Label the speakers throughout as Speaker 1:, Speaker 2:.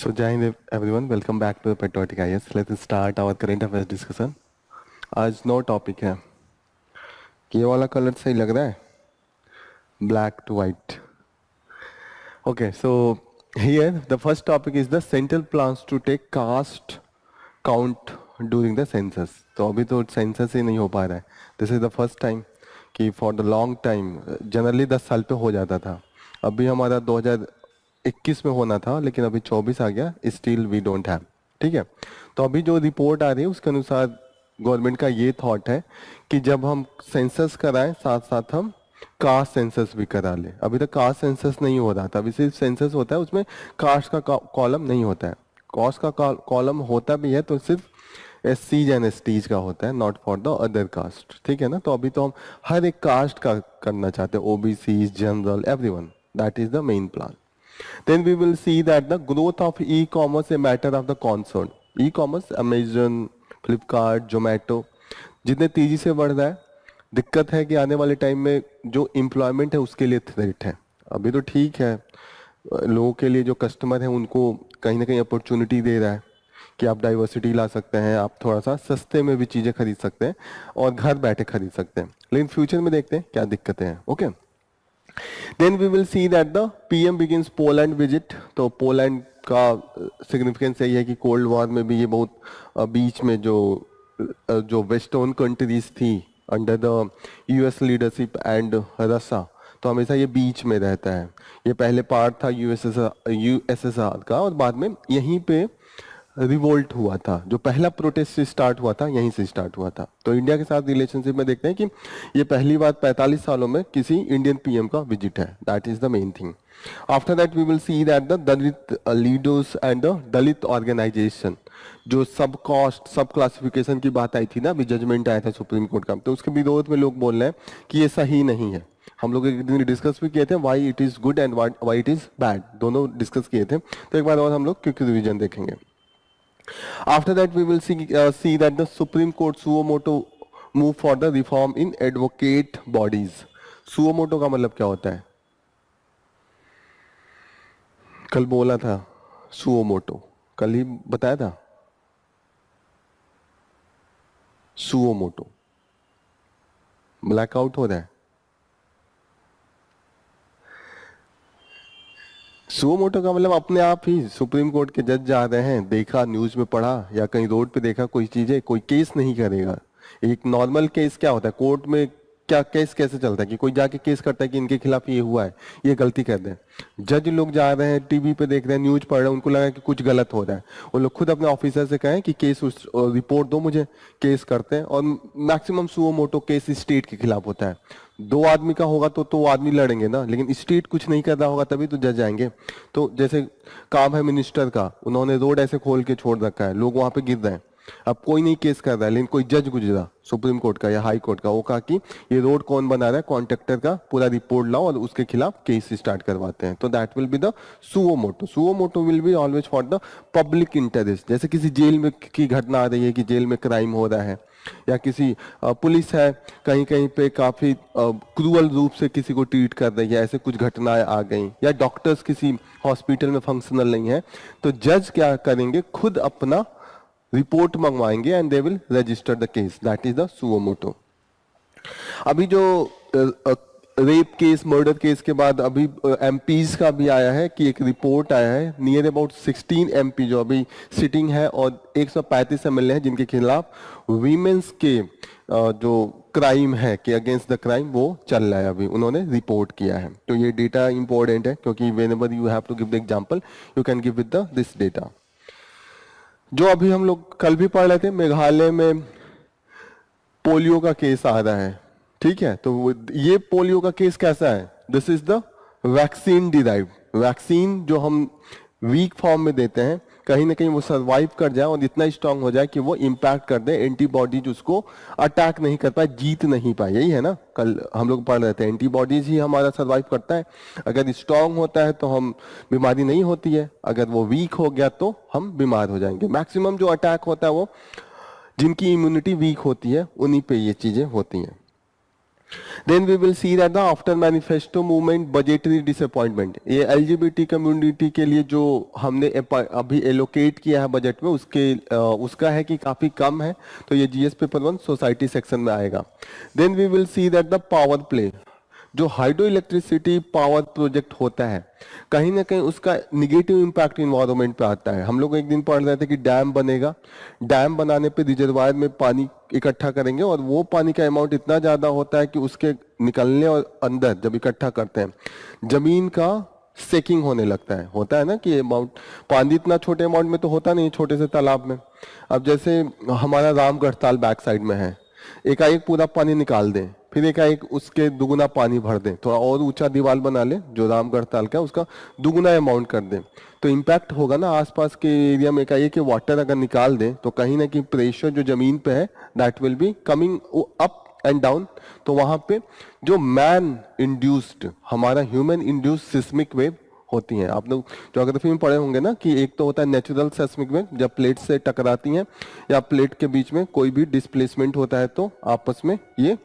Speaker 1: So, Jai Hind everyone, welcome back to the Patriotic IS. Let's start our current affairs discussion. आज no topic है कि ये वाला colour सही लग रहा है, black to white. Okay, so here the first topic is the central plans to take caste count during the census. तो अभी तो सेंसस ही नहीं हो पा रहा है. This is the first time कि for the long time generally 10 साल पे हो जाता था. अभी हमारा 2021 में होना था, लेकिन अभी 24 आ गया. Still we don't have. ठीक है, तो अभी जो रिपोर्ट आ रही है उसके अनुसार गवर्नमेंट का ये थॉट है कि जब हम सेंसस कराएं साथ साथ हम कास्ट सेंसस भी करा ले. अभी तक कास्ट सेंसस नहीं हो रहा था, अभी सिर्फ सेंसस होता है, उसमें कास्ट का कॉलम नहीं होता है. कास्ट का कॉलम होता भी है तो सिर्फ SCs एंड STs का होता है, not for the other caste. ठीक है ना. तो अभी तो हम हर एक कास्ट का करना चाहते हैं, OBCs, general, everyone. That is the main plan. Then we will see that the growth of e-commerce a matter of the concern. E-commerce, Amazon, Flipkart, Zomato, जितने तेजी से बढ़ रहा है, दिक्कत है कि आने वाले टाइम में जो एम्प्लॉयमेंट है उसके लिए थ्रेट है. अभी तो ठीक है, लोगों के लिए जो कस्टमर है उनको कहीं ना कहीं अपॉर्चुनिटी दे रहा है कि आप डाइवर्सिटी ला सकते हैं, आप थोड़ा सा सस्ते में भी चीज़ें खरीद सकते हैं और घर बैठे खरीद सकते हैं. लेकिन फ्यूचर में देखते हैं क्या दिक्कतें हैं. Okay, Then we will see that the PM begins Poland visit. तो पोलैंड का सिग्निफिकेंस यही है कि कोल्ड वॉर में भी ये बहुत बीच में जो वेस्टर्न कंट्रीज थी under the US leadership and रसा, तो हमेशा ये बीच में रहता है. ये पहले पार्ट था USSR का और बाद में यहीं पे रिवोल्ट हुआ था. जो पहला प्रोटेस्ट स्टार्ट हुआ था यहीं से स्टार्ट हुआ था. तो इंडिया के साथ रिलेशनशिप में देखते हैं कि ये पहली बार 45 सालों में किसी इंडियन PM का विजिट है. That is the main thing. After that we will see that the Dalit leaders and the Dalit organisation, जो सब कास्ट सब क्लासिफिकेशन की बात आई थी ना, अभी जजमेंट आया था सुप्रीम कोर्ट का, तो उसके विरोध में लोग बोल रहे हैं कि ये सही नहीं है. हम लोग एक दिन डिस्कस भी किए थे why it is good and why it is bad, दोनों डिस्कस किए थे. तो एक बार और हम लोग क्विक रिवीजन देखेंगे. After that, we will see that the Supreme Court suo motu move for the reform in advocate bodies. Suo motu का मतलब क्या होता है? कल बोला था suo motu, कल ही बताया था. suo motu ब्लैकआउट हो रहा है. सुओ मोटो का मतलब अपने आप ही सुप्रीम कोर्ट के जज जा रहे हैं, देखा न्यूज में पढ़ा या कहीं रोड पे देखा कोई चीजें, कोई केस नहीं करेगा. एक नॉर्मल केस क्या होता है कोर्ट में, क्या केस कैसे चलता है कि कोई जाके केस करता है कि इनके खिलाफ ये हुआ है, ये गलती कर रहे हैं. जज लोग जा रहे हैं, टीवी पे देख रहे हैं, न्यूज पढ़ रहे हैं, उनको लगा कि कुछ गलत हो रहा है, वो लोग खुद अपने ऑफिसर से कहें कि केस रिपोर्ट दो मुझे, केस करते हैं. और maximum suo motu case state के खिलाफ होता है. दो आदमी का होगा तो आदमी लड़ेंगे ना, लेकिन स्टेट कुछ नहीं कर रहा होगा तभी तो जज आएंगे. तो जैसे काम है मिनिस्टर का, उन्होंने रोड ऐसे खोल के छोड़ रखा है, लोग वहां पे गिर रहे हैं, अब कोई नहीं केस कर रहा है, लेकिन कोई जज गुजरा सुप्रीम कोर्ट का या हाई कोर्ट का, वो कहा कि ये रोड कौन बना रहा है, कॉन्ट्रैक्टर का पूरा रिपोर्ट लाओ और उसके खिलाफ केस स्टार्ट करवाते हैं. तो that will be the suo motto. Suo motu will be always for the public interest. जैसे किसी जेल में की घटना आ रही है कि जेल में क्राइम हो रहा है, या किसी पुलिस है कहीं कहीं पे काफी क्रूअल रूप से किसी को ट्रीट कर रही है, ऐसे कुछ घटनाएं आ गई, या डॉक्टर्स किसी हॉस्पिटल में फंक्शनल नहीं है, तो जज क्या करेंगे, खुद अपना रिपोर्ट मंगवाएंगे and they will register the case. That is the suo motu. अभी जो रेप केस मर्डर केस के बाद अभी MPs का भी आया है कि एक रिपोर्ट आया है, नियर अबाउट 16 MP जो अभी सिटिंग है और 135 MLA हैं जिनके खिलाफ वीमेंस के जो क्राइम है कि अगेंस्ट द क्राइम वो चल रहा है, अभी उन्होंने रिपोर्ट किया है. तो ये डेटा इंपॉर्टेंट है क्योंकि whenever you have to give the example you can give with the this data. जो अभी हम लोग कल भी पढ़ रहे थे, मेघालय में पोलियो का केस आ रहा है. ठीक है, तो ये पोलियो का केस कैसा है, this is the vaccine derive. Vaccine जो हम वीक फॉर्म में देते हैं, कहीं ना कहीं वो सर्वाइव कर जाए और इतना स्ट्रांग हो जाए कि वो इम्पैक्ट कर दे, एंटीबॉडीज उसको अटैक नहीं कर पाए, जीत नहीं पाए. यही है ना, कल हम लोग पढ़ रहे थे, एंटीबॉडीज ही हमारा सर्वाइव करता है. अगर स्ट्रांग होता है तो हम बीमारी नहीं होती है, अगर वो वीक हो गया तो हम बीमार हो जाएंगे. मैक्सिमम जो अटैक होता है वो जिनकी इम्यूनिटी वीक होती है उन्हीं पे ये चीजें होती हैं. Then we will see that the after manifesto movement budgetary disappointment, ये LGBT कम्युनिटी के लिए जो हमने अभी एलोकेट किया है बजट में उसका है कि काफी कम है, तो ये जीएस पेपर 1 सोसाइटी सेक्शन में आएगा. Then we will see that the power play, जो हाइड्रो इलेक्ट्रिसिटी पावर प्रोजेक्ट होता है, कहीं ना कहीं उसका निगेटिव इम्पैक्ट इन्वायरमेंट पे आता है. हम लोग एक दिन पढ़ रहे थे कि डैम बनेगा, डैम बनाने पे रिजर्वायर में पानी इकट्ठा करेंगे और वो पानी का अमाउंट इतना ज्यादा होता है कि उसके निकलने और अंदर जब इकट्ठा करते हैं जमीन का सेकिंग होने लगता है. होता है ना कि अमाउंट पानी इतना छोटे अमाउंट में तो होता नहीं, छोटे से तालाब में. अब जैसे हमारा रामगढ़ ताल बैक साइड में है, एकाएक पूरा पानी निकाल दें, फिर एकाएक उसके दुगुना पानी भर दें, थोड़ा और ऊंचा दीवार बना ले जो रामगढ़ ताल का, उसका दुगुना अमाउंट कर दें, तो इम्पैक्ट होगा ना आसपास के एरिया में. एकाएक वाटर अगर निकाल दें तो कहीं ना कहीं प्रेशर जो जमीन पे है that will be coming up and down. तो वहां पे जो मैन इंड्यूस्ड, हमारा ह्यूमन इंड्यूस्ड सिस्मिक वेव होती हैं. आप लोग ज्योग्राफी में पढ़े होंगे ना कि एक तो होता है नेचुरल सेस्मिक वेव, जब प्लेट से टकराती हैं या प्लेट के बीच में कोई भी डिस्प्लेसमेंट होता है तो आपस में ये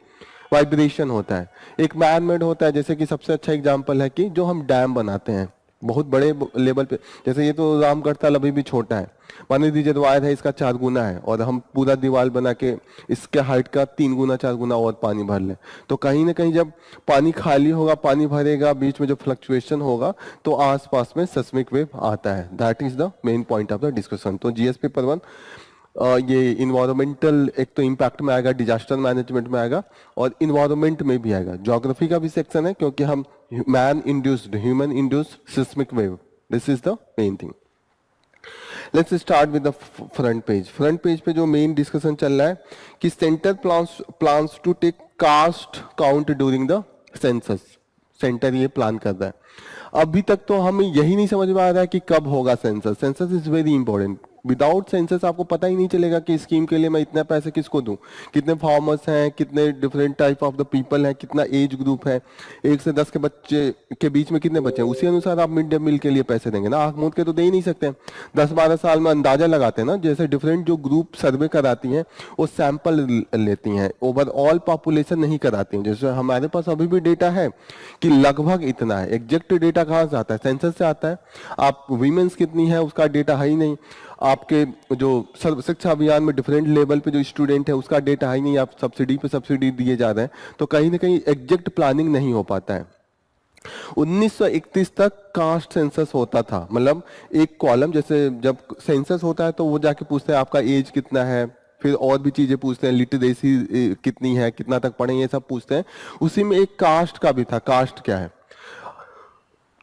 Speaker 1: वाइब्रेशन होता है. एक मैन मेड होता है, जैसे कि सबसे अच्छा एग्जांपल है कि जो हम डैम बनाते हैं बहुत बड़े लेवल पे, जैसे ये तो रामगढ़ ताल अभी भी छोटा है, मानी रिजर्वायर है इसका 4 गुना है और हम पूरा दीवार बना के इसके हाइट का 3 गुना 4 गुना और पानी भर ले, तो कहीं ना कहीं जब पानी खाली होगा, पानी भरेगा, बीच में जो फ्लक्चुएशन होगा तो आसपास में सेस्मिक वेव आता है. That is the main point of the discussion. तो जीएस पेपर 1 ये इन्वायरमेंटल एक तो इम्पैक्ट में आएगा, डिजास्टर मैनेजमेंट में आएगा और इन्वायरमेंट में भी आएगा. ज्योग्राफी का भी सेक्शन है क्योंकि हम man induced, human induced seismic wave, this is the main thing. Let's start with the front page. Front page पे जो मेन डिस्कशन चल रहा है कि centre plans to take caste count during the census. Centre ये plan कर रहा है. अभी तक तो हमें यही नहीं समझ में आ रहा है कि कब होगा census. Census is very important. Without census आपको पता ही नहीं चलेगा कि स्कीम के लिए मैं इतने पैसे किसको दूं, कितने फार्मर्स हैं, कितने different type of the people हैं, कितना एज ग्रुप है, 1 से 10 के बच्चे के बीच में कितने बच्चे हैं, उसी अनुसार आप मिड डे मील के लिए पैसे देंगे ना. आंख मूंद के तो दे ही नहीं सकते. 10-12 साल में अंदाजा लगाते हैं ना, जैसे डिफरेंट जो ग्रुप सर्वे कराती हैं वो सैंपल लेती हैं, ओवरऑल पॉपुलेशन नहीं कराती हैं. जैसे हमारे पास अभी भी डेटा है कि लगभग इतना है. एग्जैक्ट डेटा कहाँ से आता है? सेंसस से आता है. आप वीमेंस कितनी है उसका डेटा है ही नहीं. आपके जो सर्व शिक्षा अभियान में डिफरेंट लेवल पे जो स्टूडेंट है उसका डेटा है ही नहीं. आप सब्सिडी पे सब्सिडी दिए जा रहे हैं, तो कहीं ना कहीं एग्जैक्ट प्लानिंग नहीं हो पाता है. 1931 तक कास्ट सेंसस होता था, मतलब एक कॉलम, जैसे जब सेंसस होता है तो वो जाके पूछते हैं आपका एज कितना है, फिर और भी चीजें पूछते हैं, लिटरेसी कितनी है, कितना तक पढ़े, ये सब पूछते हैं. उसी में एक कास्ट का भी था. कास्ट क्या है?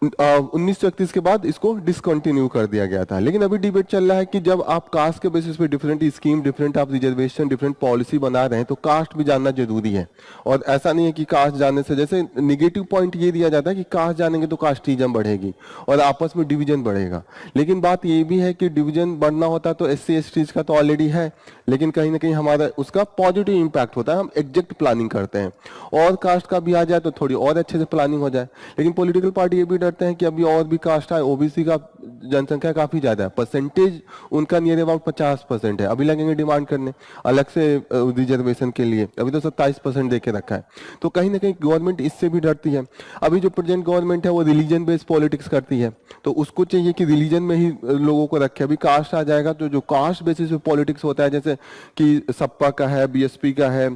Speaker 1: 1931 के बाद इसको डिसकंटिन्यू कर दिया गया था. लेकिन अभी डिबेट चल रहा है कि जब आप कास्ट के बेसिस पे डिफरेंट स्कीम, डिफरेंट आप रिजर्वेशन, डिफरेंट पॉलिसी बना रहे हैं तो कास्ट भी जानना जरूरी है. और ऐसा नहीं है कि कास्ट जानने से, जैसे निगेटिव पॉइंट ये दिया जाता है कि कास्ट जानेंगे तो कास्टिज्म बढ़ेगी और आपस में डिवीजन बढ़ेगा. लेकिन बात ये भी है कि डिवीजन बढ़ना होता तो SC/ST का तो ऑलरेडी है, लेकिन कहीं ना कहीं हमारा उसका पॉजिटिव इंपैक्ट होता है. हम एग्जैक्ट प्लानिंग करते हैं और कास्ट का भी आ जाए तो थोड़ी और अच्छे से प्लानिंग हो जाए. लेकिन पॉलिटिकल पार्टी ये भी डरते हैं कि अभी और भी कास्ट है, ओबीसी का जनसंख्या काफी ज्यादा है, परसेंटेज उनका नियर अबाउट 50% है. अभी लगेंगे डिमांड करने अलग से रिजर्वेशन के लिए. अभी तो 27% देके रखा है. तो कहीं ना कहीं गवर्नमेंट इससे भी डरती है. अभी जो प्रेजेंट गवर्नमेंट है वो रिलीजन बेस्ड पॉलिटिक्स करती है, तो उसको चाहिए कि रिलीजन में ही लोगों को रखे. अभी कास्ट आ जाएगा तो जो कास्ट बेसिस पे पॉलिटिक्स होता है, जैसे कि सपा का है, बीएसपी का है,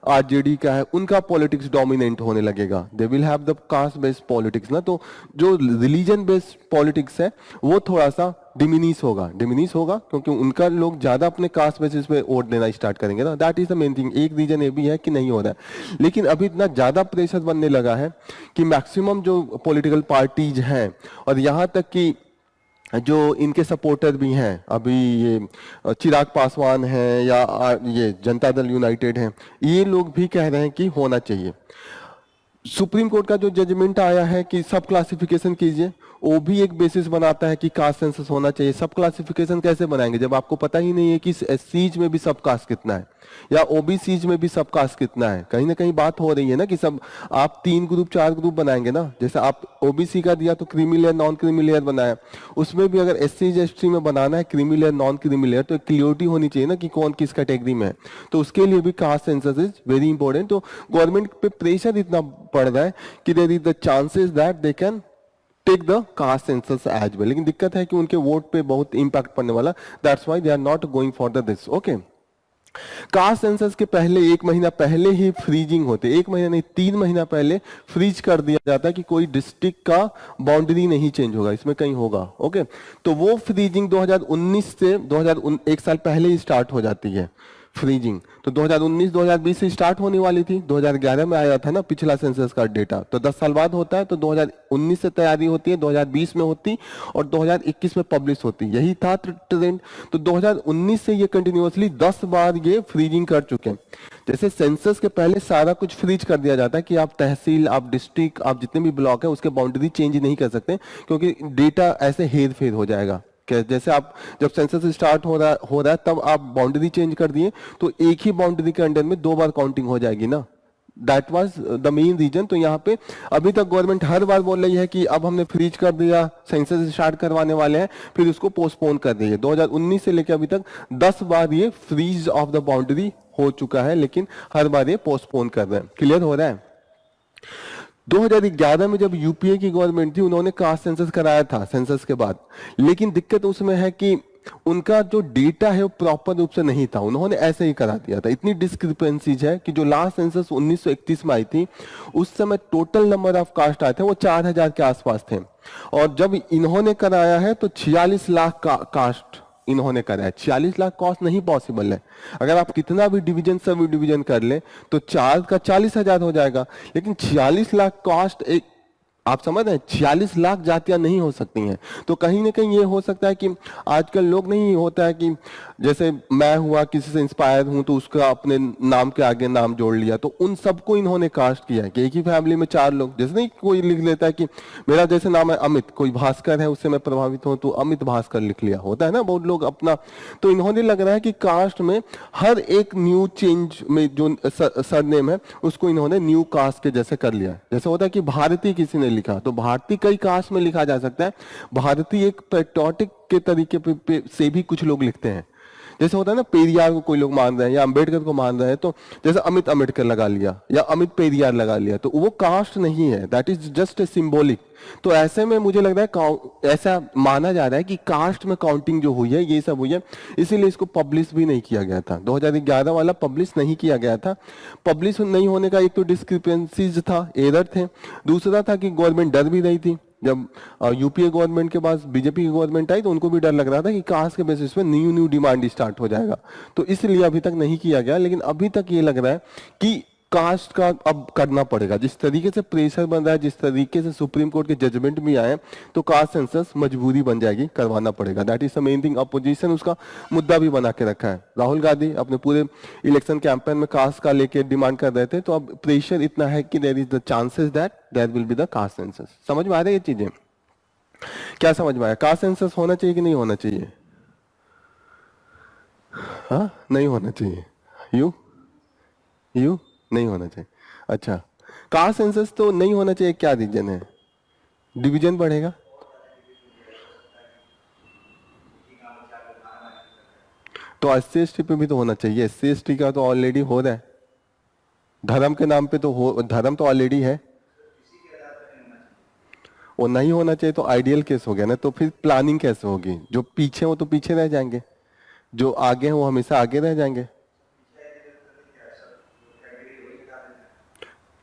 Speaker 1: आरजेडी का है, उनका पॉलिटिक्स डोमिनेंट होने लगेगा. They will have the caste based politics ना. तो जो रिलीजन बेस्ड पॉलिटिक्स है वो थोड़ा सा डिमिनिश होगा क्योंकि उनका लोग ज्यादा अपने कास्ट बेसिस पे वोट देना स्टार्ट करेंगे ना. That is the main thing. एक रीजन ये भी है कि नहीं हो रहा है. लेकिन अभी इतना ज्यादा प्रेशर बनने लगा है कि मैक्सिमम जो पॉलिटिकल पार्टीज हैं और यहाँ तक कि जो इनके सपोर्टर भी हैं, अभी ये चिराग पासवान हैं या ये जनता दल यूनाइटेड हैं, ये लोग भी कह रहे हैं कि होना चाहिए. सुप्रीम कोर्ट का जो जजमेंट आया है कि सब क्लासिफिकेशन कीजिए, वो भी एक बेसिस बनाता है कि कास्ट सेंसस होना चाहिए। सब क्लासिफिकेशन कैसे बनाएंगे जब आपको पता ही नहीं है कि एससीज में भी सब कास्ट कितना है या ओबीसीज में भी सब कास्ट कितना है। कहीं ना कहीं बात हो रही है ना कि सब आप 3 ग्रुप 4 ग्रुप बनाएंगे ना, जैसे आप ओबीसी का दिया तो creamy layer non creamy layer बनाया, उसमें भी अगर एससी एसटी में बनाना है creamy layer non creamy layer तो एक क्लियरिटी होनी चाहिए ना कि कौन किस कैटेगरी में है। तो उसके लिए भी caste census is very important. तो गवर्नमेंट पे प्रेशर इतना पड़ रहा है कि there is the chances that they can take the caste census as well, लेकिन दिक्कत है कि उनके वोट पे बहुत इंपैक्ट पड़ने वाला, that's why they are not going for the this. Okay, caste census के पहले 1 महीना पहले ही फ्रीजिंग होते, 1 महीना नहीं 3 महीना पहले फ्रीज कर दिया जाता है कि कोई डिस्ट्रिक्ट का बाउंड्री नहीं चेंज होगा, इसमें कहीं होगा। ओके, तो वो फ्रीजिंग 2019 से 1 साल पहले ही स्टार्ट हो जाती है फ्रीजिंग। तो 2019-2020 से स्टार्ट होने वाली थी, 2011 में आया था ना पिछला सेंसस का डेटा, तो 10 साल बाद होता है। तो 2019 से तैयारी होती है, 2020 में होती और 2021 में पब्लिश होती, यही था ट्रेंड। तो 2019 से ये कंटिन्यूअसली 10 बार ये फ्रीजिंग कर चुके हैं। जैसे सेंसस के पहले सारा कुछ फ्रीज कर दिया जाता है कि आप तहसील, आप डिस्ट्रिक्ट, आप जितने भी ब्लॉक है उसके बाउंड्री चेंज नहीं कर सकते क्योंकि डेटा ऐसे हेर फेर हो जाएगा। जैसे आप जब सेंसस स्टार्ट हो रहा है तब आप बाउंड्री चेंज कर दिए तो एक ही बाउंड्री के अंडर में 2 बार काउंटिंग हो जाएगी ना, that was the main reason. तो यहाँ पे अभी तक गवर्नमेंट हर बार बोल रही है कि अब हमने फ्रीज कर दिया, सेंसस स्टार्ट करवाने वाले हैं, फिर उसको पोस्टपोन कर दिए। 2019 से लेकर अभी तक 10 बार ये फ्रीज ऑफ द बाउंड्री हो चुका है, लेकिन हर बार ये पोस्टपोन कर रहे हैं। क्लियर हो रहा है? 2011 में जब यूपीए की गवर्नमेंट थी उन्होंने कास्ट सेंसस कराया था सेंसस के बाद, लेकिन दिक्कत उसमें है कि उनका जो डेटा है वो प्रॉपर रूप से नहीं था, उन्होंने ऐसे ही करा दिया था। इतनी डिस्क्रिपेंसीज है कि जो लास्ट सेंसस 1931 में आई थी उस समय टोटल नंबर ऑफ कास्ट आए थे वो 4000 के आसपास थे, और जब इन्होंने कराया है तो 46 लाख कास्ट इन्होंने कराया। 46 लाख कॉस्ट नहीं पॉसिबल है। अगर आप कितना भी डिवीजन सब डिवीजन कर ले तो 4 का 40,000 हो जाएगा, लेकिन 46 लाख कॉस्ट एक, आप समझ रहे हैं, 46 लाख जातियां नहीं हो सकती हैं। तो कहीं ना कहीं ये हो सकता है कि आजकल लोग नहीं होता है कि जैसे मैं हुआ किसी से इंस्पायर हूं तो उसका अपने नाम के आगे नाम जोड़ लिया, तो उन सबको इन्होंने कास्ट किया है कि एक ही फैमिली में 4 लोग, जैसे नहीं कोई लिख लेता है कि मेरा जैसे नाम है अमित, कोई भास्कर है उससे मैं प्रभावित हूं तो अमित भास्कर लिख लिया, होता है ना बहुत लोग अपना। तो इन्होंने लग रहा है कि कास्ट में हर एक न्यू चेंज में जो सरनेम है उसको इन्होंने न्यू कास्ट के जैसे कर लिया। जैसे होता है कि भारतीय किसी ने लिखा तो भारतीय कई कास्ट में लिखा जा सकता है, भारतीय एक पेट्रियोटिक के तरीके पे से भी कुछ लोग लिखते हैं। जैसे होता है ना पेरियार को कोई लोग मान रहे हैं या अंबेडकर को मान रहे हैं, तो जैसे अमित अम्बेडकर लगा लिया या अमित पेरियार लगा लिया, तो वो कास्ट नहीं है, that is just a symbolic. तो ऐसे में मुझे लग रहा है ऐसा माना जा रहा है कि कास्ट में काउंटिंग जो हुई है ये सब हुई है, इसीलिए इसको पब्लिश भी नहीं किया गया था। 2011 वाला पब्लिश नहीं किया गया था। पब्लिश नहीं होने का एक तो डिस्क्रिपेंसीज था, एरर थे, दूसरा था कि गवर्नमेंट डर भी रही थी। जब यूपीए गवर्नमेंट के पास बीजेपी की गवर्नमेंट आई तो उनको भी डर लग रहा था कि कास्ट के बेसिस पे न्यू डिमांड स्टार्ट हो जाएगा, तो इसलिए अभी तक नहीं किया गया। लेकिन अभी तक ये लग रहा है कि कास्ट का अब करना पड़ेगा। जिस तरीके से प्रेशर बन रहा है, जिस तरीके से सुप्रीम कोर्ट के जजमेंट भी आए, तो कास्ट सेंसस मजबूरी बन जाएगी, करवाना पड़ेगा। That is the main thing. Opposition उसका मुद्दा भी बना के रखा है। राहुल गांधी अपने पूरे इलेक्शन कैंपेन में कास्ट का लेके डिमांड कर रहे थे, तो अब प्रेशर इतना है कि there is the chances that there will be the caste census. समझ में आ रही है ये चीजें? क्या समझ में आया? कास्ट सेंसस होना चाहिए कि नहीं होना चाहिए? हाँ, नहीं होना चाहिए। यू नहीं होना चाहिए। अच्छा, कास्ट सेंसस तो नहीं होना चाहिए, क्या रीजन है? डिवीजन बढ़ेगा। तो एससी एसटी पे भी तो होना चाहिए। एससी एसटी का तो ऑलरेडी हो रहा है, धर्म के नाम पे तो धर्म तो ऑलरेडी है। वो नहीं होना चाहिए तो आइडियल केस हो गया ना, तो फिर प्लानिंग कैसे होगी? जो पीछे हो तो पीछे रह जाएंगे, जो आगे हैं वो हमेशा आगे रह जाएंगे।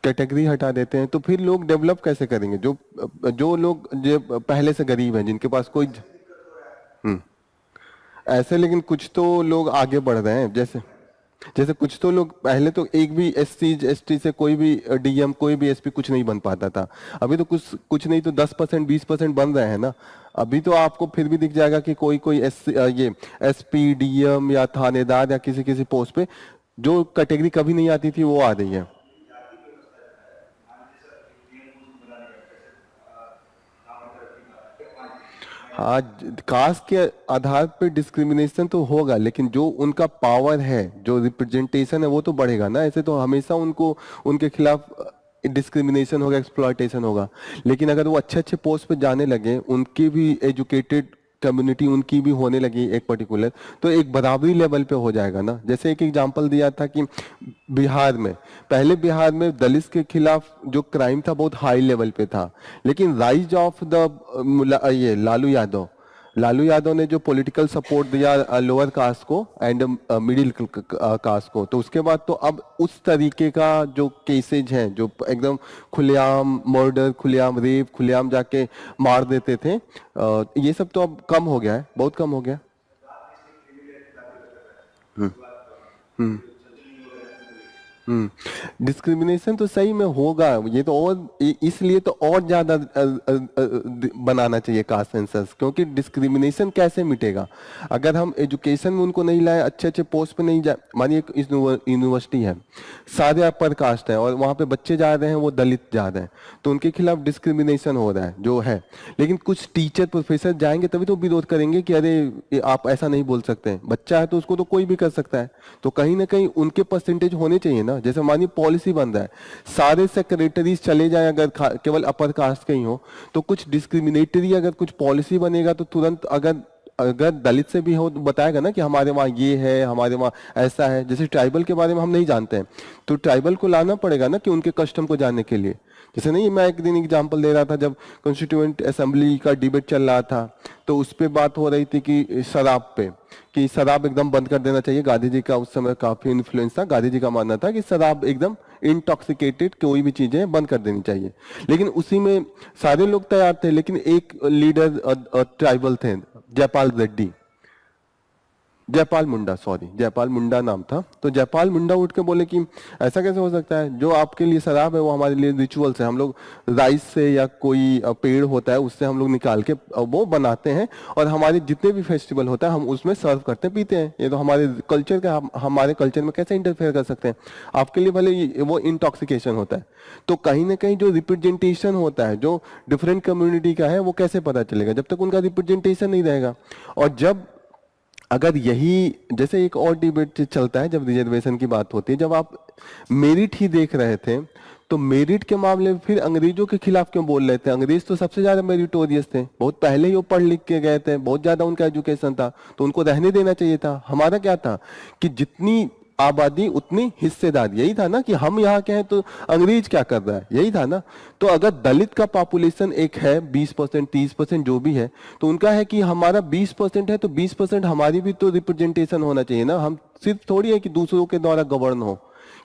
Speaker 1: कैटेगरी हटा देते हैं तो फिर लोग डेवलप कैसे करेंगे? जो जो लोग जो पहले से गरीब हैं, जिनके पास कोई ऐसे, लेकिन कुछ तो लोग आगे बढ़ रहे हैं। जैसे जैसे कुछ तो लोग पहले तो एक भी एससी एसटी से कोई भी डीएम कोई भी एसपी कुछ नहीं बन पाता था, अभी तो कुछ नहीं तो 10% 20% बन रहे हैं ना। अभी तो आपको फिर भी दिख जाएगा कि कोई कोई ये एसपी डीएम या थानेदार या किसी किसी पोस्ट पे जो कैटेगरी कभी नहीं आती थी वो आ रही है। हाँ, कास्ट के आधार पर डिस्क्रिमिनेशन तो होगा, लेकिन जो उनका पावर है, जो रिप्रेजेंटेशन है, वो तो बढ़ेगा ना। ऐसे तो हमेशा उनको उनके खिलाफ डिस्क्रिमिनेशन होगा, एक्सप्लॉयटेशन होगा। लेकिन अगर वो अच्छे अच्छे पोस्ट पे जाने लगे, उनकी भी एजुकेटेड कम्युनिटी उनकी भी होने लगी एक पर्टिकुलर, तो एक बराबरी लेवल पे हो जाएगा ना। जैसे एक एग्जांपल दिया था कि बिहार में, पहले बिहार में दलित के खिलाफ जो क्राइम था बहुत हाई लेवल पे था, लेकिन राइज ऑफ द ये लालू यादव ने जो पॉलिटिकल सपोर्ट दिया लोअर कास्ट को एंड मिडिल कास्ट को, तो उसके बाद तो अब उस तरीके का जो केसेज हैं, जो एकदम खुलेआम मर्डर, खुलेआम रेप, खुलेआम जाके मार देते थे, ये सब तो अब कम हो गया है, बहुत कम हो गया। हम्म। हम्म। डिस्क्रिमिनेशन तो सही में होगा, ये तो और इसलिए तो और ज्यादा बनाना चाहिए कास्ट सेंसस, क्योंकि डिस्क्रिमिनेशन कैसे मिटेगा अगर हम एजुकेशन में उनको नहीं लाए, अच्छे अच्छे पोस्ट पे नहीं जाए। मानिए एक यूनिवर्सिटी है, सारे अपर कास्ट है और वहाँ पे बच्चे जा रहे हैं, वो दलित जा रहे हैं, तो उनके खिलाफ डिस्क्रिमिनेशन हो रहा है जो है। लेकिन कुछ टीचर प्रोफेसर जाएंगे तभी तो विरोध करेंगे कि अरे ये आप ऐसा नहीं बोल सकते, बच्चा है तो उसको तो कोई भी कर सकता है। तो कहीं ना कहीं उनके परसेंटेज होने चाहिए ना। जैसे मानिए पॉलिसी बन रहा है, सारे सेक्रेटरीज चले जाएं अगर केवल अपर कास्ट के ही हो, तो कुछ डिस्क्रिमिनेटरी अगर कुछ पॉलिसी बनेगा तो तुरंत अगर अगर दलित से भी हो तो बताएगा ना कि हमारे वहाँ ये है, हमारे वहाँ ऐसा है। जैसे ट्राइबल के बारे में हम नहीं जानते हैं, तो ट्राइबल को लाना पड़ेगा ना कि उनके कस्टम को जानने के लिए। जैसे नहीं, मैं एक दिन एग्जांपल दे रहा था, जब कॉन्स्टिट्यूएंट असेंबली का डिबेट चल रहा था, तो उस पे बात हो रही थी कि शराब पे, कि शराब एकदम बंद कर देना चाहिए। गांधी जी का उस समय काफी इन्फ्लुएंस था, गांधी जी का मानना था कि शराब एकदम इंटॉक्सिकेटेड कोई भी चीजें बंद कर देनी चाहिए। लेकिन उसी में सारे लोग तैयार थे, लेकिन एक लीडर ट्राइबल थे, जयपाल रेड्डी, जयपाल मुंडा, सॉरी जयपाल मुंडा नाम था। तो जयपाल मुंडा उठ के बोले कि ऐसा कैसे हो सकता है, जो आपके लिए शराब है वो हमारे लिए रिचुअल्स है। हम लोग राइस से या कोई पेड़ होता है उससे हम लोग निकाल के वो बनाते हैं, और हमारे जितने भी फेस्टिवल होता है हम उसमें सर्व करते हैं, पीते हैं। ये तो हमारे कल्चर का, हमारे कल्चर में कैसे इंटरफेयर कर सकते हैं। आपके लिए भले वो इंटॉक्सिकेशन होता है। तो कहीं ना कहीं जो रिप्रेजेंटेशन होता है जो डिफरेंट कम्युनिटी का है, वो कैसे पता चलेगा जब तक उनका रिप्रेजेंटेशन नहीं रहेगा। और जब अगर यही, जैसे एक और डिबेट चलता है जब रिजर्वेशन की बात होती है, जब आप मेरिट ही देख रहे थे, तो मेरिट के मामले में फिर अंग्रेजों के खिलाफ क्यों बोल रहे थे? अंग्रेज तो सबसे ज्यादा मेरिटोरियस थे, बहुत पहले ही वो पढ़ लिख के गए थे, बहुत ज्यादा उनका एजुकेशन था, तो उनको रहने देना चाहिए था। हमारा क्या था कि जितनी आबादी उतनी हिस्सेदार, यही था ना कि हम यहाँ के हैं तो अंग्रेज क्या कर रहा है, यही था ना। तो अगर दलित का पॉपुलेशन एक है 20%, 30% जो भी है, तो उनका है कि हमारा 20% है, तो 20% हमारी भी तो रिप्रेजेंटेशन होना चाहिए ना। हम सिर्फ थोड़ी है कि दूसरों के द्वारा गवर्न हो।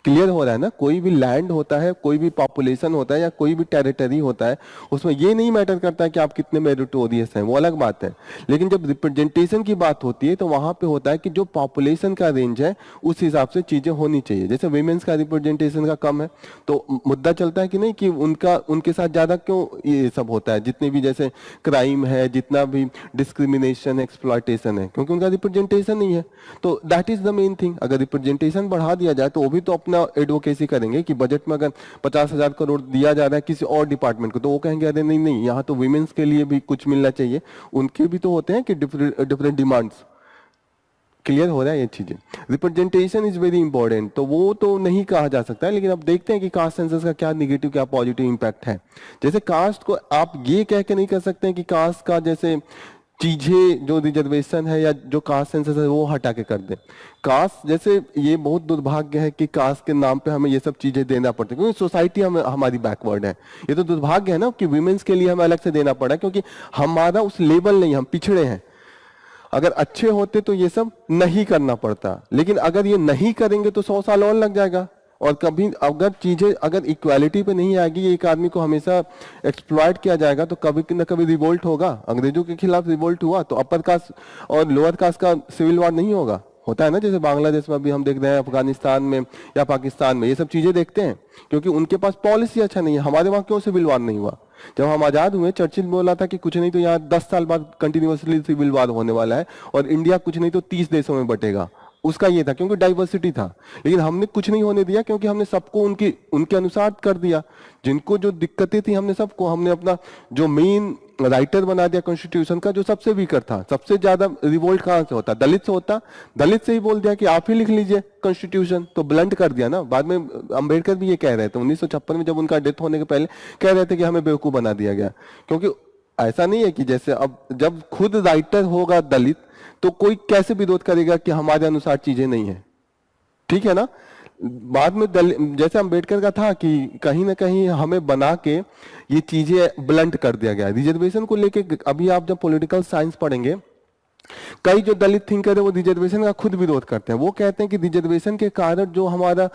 Speaker 1: क्लियर हो रहा है ना? कोई भी लैंड होता है, कोई भी पॉपुलेशन होता है, या कोई भी टेरिटरी होता है, उसमें ये नहीं मैटर करता है कि आप कितने मेरिटोरियस हैं, वो अलग बात है। लेकिन जब रिप्रेजेंटेशन की बात होती है तो वहां पे होता है कि जो पॉपुलेशन का रेंज है उस हिसाब से चीजें होनी चाहिए। जैसे विमेन्स का रिप्रेजेंटेशन का कम है, तो मुद्दा चलता है कि नहीं कि उनका उनके साथ ज्यादा क्यों ये सब होता है, जितने भी जैसे क्राइम है, जितना भी डिस्क्रिमिनेशन, एक्सप्लॉयटेशन है, क्योंकि उनका रिप्रेजेंटेशन नहीं है। तो that is the main thing. अगर रिप्रेजेंटेशन बढ़ा दिया जाए तो वो भी तो अपना एडवोकेसी करेंगे कि बजट में अगर 50,000 करोड़ दिया जा रहा है किसी और डिपार्टमेंट को, तो वो कहेंगे अरे नहीं नहीं, यहाँ तो विमेन्स के लिए भी कुछ मिलना चाहिए। उनके भी तो होते हैं कि डिफरेंट डिमांड्स। क्लियर हो रहा है ये चीजें? रिप्रेजेंटेशन इज वेरी इंपॉर्टेंट, तो वो तो नहीं कहा जा सकता है। लेकिन अब देखते हैं कि कास्ट सेंसस का क्या निगेटिव क्या पॉजिटिव इंपैक्ट है। जैसे कास्ट को आप ये कह के नहीं कर सकते हैं कि कास्ट का जैसे चीजें जो रिजर्वेशन है या जो कास्ट सेंसस है वो हटा के कर दें। कास्ट जैसे ये बहुत दुर्भाग्य है कि कास्ट के नाम पे हमें ये सब चीजें देना पड़ता है, क्योंकि सोसाइटी हमारी बैकवर्ड है। ये तो दुर्भाग्य है ना कि विमेन्स के लिए हमें अलग से देना पड़ा, क्योंकि हमारा उस लेवल नहीं, हम पिछड़े हैं। अगर अच्छे होते तो ये सब नहीं करना पड़ता, लेकिन अगर ये नहीं करेंगे तो 100 साल और लग जाएगा। और कभी अगर चीजें अगर इक्वालिटी पे नहीं आएगी, एक आदमी को हमेशा एक्सप्लॉइट किया जाएगा, तो कभी न कभी रिवोल्ट होगा। अंग्रेजों के खिलाफ रिवोल्ट हुआ तो अपर कास्ट और लोअर कास्ट का सिविल वॉर नहीं होगा, होता है ना। जैसे बांग्लादेश में अभी हम देख रहे हैं, अफगानिस्तान में या पाकिस्तान में, ये सब चीजें देखते हैं क्योंकि उनके पास पॉलिसी अच्छा नहीं है। हमारे वहां क्यों सिविल वॉर नहीं हुआ? जब हम आजाद हुए, चर्चिल बोला था कि कुछ नहीं तो यहाँ 10 साल बाद कंटिन्यूअसली सिविल वॉर होने वाला है, और इंडिया कुछ नहीं तो 30 देशों में बटेगा। उसका ये था क्योंकि डाइवर्सिटी था। लेकिन हमने कुछ नहीं होने दिया क्योंकि हमने सबको उनकी उनके अनुसार कर दिया। जिनको जो दिक्कतें थी हमने सबको, हमने अपना जो मेन राइटर बना दिया कॉन्स्टिट्यूशन का, जो सबसे वीकर था। सबसे ज्यादा रिवोल्ट कहां से होता? दलित से होता। दलित से ही बोल दिया कि आप ही लिख लीजिए कॉन्स्टिट्यूशन, तो ब्लंट कर दिया ना। बाद में अंबेडकर भी ये कह रहे थे 1956 में, जब उनका डेथ होने के पहले कह रहे थे कि हमें बेवकूफ बना दिया गया। क्योंकि ऐसा नहीं है कि जैसे अब जब खुद राइटर होगा दलित, तो कोई कैसे विरोध करेगा कि हमारे अनुसार चीजें नहीं है, ठीक है ना। बाद में जैसे अंबेडकर का था कि कहीं ना कहीं हमें बना के ये चीजें ब्लंट कर दिया गया रिजर्वेशन को लेके। अभी आप जब पॉलिटिकल साइंस पढ़ेंगे, कई जो दलित थिंकर है वो रिजर्वेशन का खुद विरोध करते हैं। वो कहते हैं कि रिजर्वेशन के कारण जो हमारा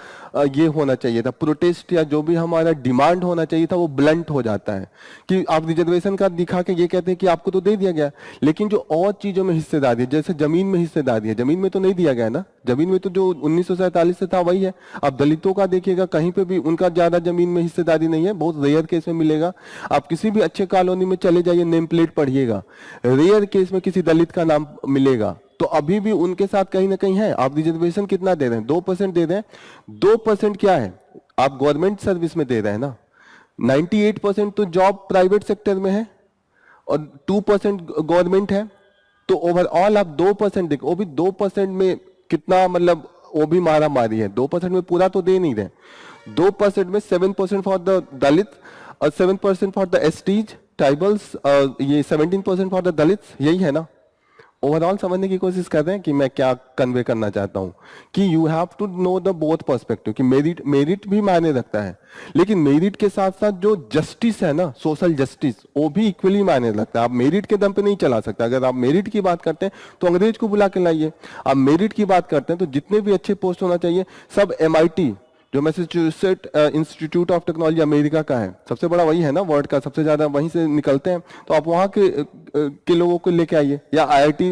Speaker 1: ये होना चाहिए था प्रोटेस्ट, या जो भी हमारा डिमांड होना चाहिए था, वो ब्लंट हो जाता है। कि आप रिजर्वेशन का दिखा के ये कहते हैं कि आपको तो दे दिया गया, लेकिन जो और चीजों में हिस्सेदारी है, जैसे जमीन में हिस्सेदारी है, जमीन में तो नहीं दिया गया ना। जमीन में तो जो 1947 से था वही है। अब दलितों का देखिएगा, कहीं पे भी उनका ज्यादा जमीन में हिस्सेदारी नहीं है, बहुत रेयर केस में मिलेगा। आप किसी भी अच्छे कॉलोनी में चले जाइए, नेम प्लेट पढ़िएगा, रेयर केस में किसी दलित का नाम मिलेगा। तो अभी भी उनके साथ कहीं ना कहीं है। आप रिजर्वेशन कितना दे रहे हैं? 2% दे रहे हैं। 2% क्या है? आप गवर्नमेंट सर्विस में दे रहे हैं ना। 98% तो जॉब प्राइवेट सेक्टर में है और 2% गवर्नमेंट है। तो ओवरऑल आप 2% देखो, वो भी 2% में कितना, मतलब वो भी मारा मारी है। 2% में पूरा तो दे नहीं रहे। 2% में 7% फॉर द दलित और 7% फॉर द एसटीज ट्राइबल्स, ये 17% फॉर द दलित्स, यही है ना। ओवरऑल समझने की कोशिश कर रहे हैं कि मैं क्या कन्वे करना चाहता हूं, कि you have to know the both perspective. कि मेरिट भी मायने रखता है, लेकिन मेरिट के साथ साथ जो जस्टिस है ना, सोशल जस्टिस, वो भी इक्वली मायने रखता है। आप मेरिट के दम पे नहीं चला सकते। अगर आप मेरिट की बात करते हैं तो अंग्रेज को बुला के लाइए। आप मेरिट की बात करते हैं तो जितने भी अच्छे पोस्ट होना चाहिए सब MIT, जो Massachusetts institute of technology America का है, सबसे बड़ा वही है ना, वर्ल्ड का सबसे ज्यादा वहीं से निकलते हैं। तो आप वहां के लोगों को लेके आइए, या IIT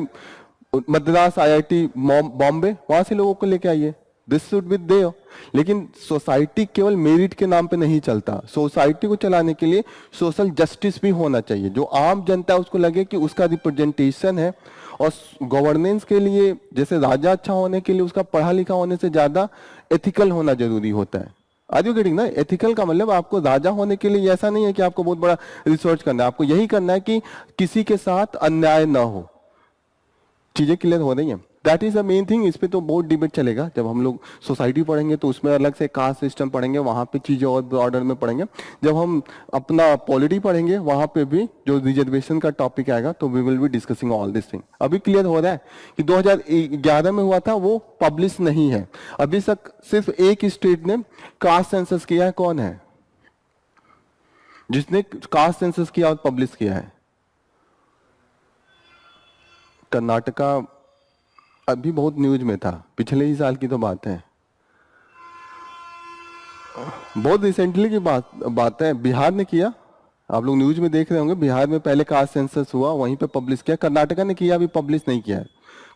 Speaker 1: मद्रास, IIT बॉम्बे, वहां से लोगों को लेके आइए। This should be there. लेकिन सोसाइटी केवल मेरिट के नाम पे नहीं चलता। सोसाइटी को चलाने के लिए सोशल जस्टिस भी होना चाहिए, जो आम जनता है उसको लगे कि उसका रिप्रेजेंटेशन है। और गवर्नेंस के लिए, जैसे राजा अच्छा होने के लिए उसका पढ़ा लिखा होने से ज्यादा एथिकल होना जरूरी होता है। आर यू गेटिंग ना? एथिकल का मतलब आपको राजा होने के लिए ऐसा नहीं है कि आपको बहुत बड़ा रिसर्च करना है। आपको यही करना है कि किसी के साथ अन्याय ना हो। चीजें क्लियर हो रही हैं? That is the main thing. इस पे तो बहुत डिबेट चलेगा। जब हम लोग सोसाइटी पढ़ेंगे तो उसमें अलग से कास्ट सिस्टम पढ़ेंगे, वहां पे चीजें और ब्रॉडर में पढ़ेंगे। जब हम अपना पॉलिटी पढ़ेंगे वहां पे भी जो रिजर्वेशन का टॉपिक आएगा, तो we will be discussing all this thing. अभी क्लियर हो रहा है कि 2011 में हुआ था, वो पब्लिश नहीं है अभी तक। सिर्फ एक स्टेट ने कास्ट सेंसस किया है। कौन है जिसने कास्ट सेंसस किया और पब्लिश किया है? कर्नाटका अभी बहुत न्यूज में था, पिछले ही साल की तो बात है, बहुत रिसेंटली की बात है। बिहार ने किया, आप लोग न्यूज में देख रहे होंगे। बिहार में पहले कास्ट सेंसस हुआ, वहीं पे पब्लिश किया। कर्नाटका ने किया, अभी पब्लिश नहीं किया है।